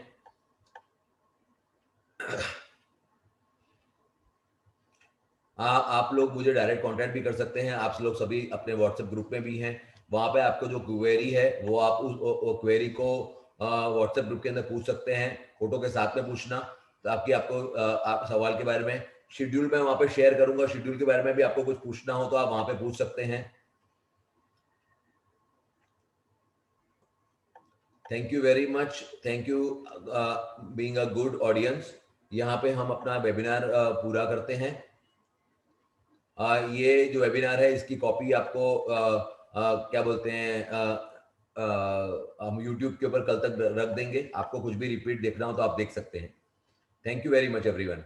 आप लोग मुझे डायरेक्ट कांटेक्ट भी कर सकते हैं। आप लोग सभी अपने व्हाट्सएप ग्रुप में भी हैं। वहाँ पे आपको जो क्वेरी है वो आप उस क्वेरी को व्हाट्सएप ग्रुप के अंदर पूछ सकते हैं, फोटो के साथ में पूछना। तो आपको आप सवाल के बारे में शेड्यूल में वहाँ पे शेयर करूंगा, शेड्यूल के बारे में भी आपको कुछ पूछना हो तो आप वहाँ पे पूछ सकते हैं। Thank you very much, thank you being a good audience. यहाँ पे हम अपना वेबिनार पूरा करते हैं। ये जो वेबिनार है इसकी कॉपी आपको क्या बोलते हैं हम यूट्यूब के ऊपर कल तक रख देंगे। आपको कुछ भी रिपीट देखना हो तो आप देख सकते हैं। Thank you very much everyone.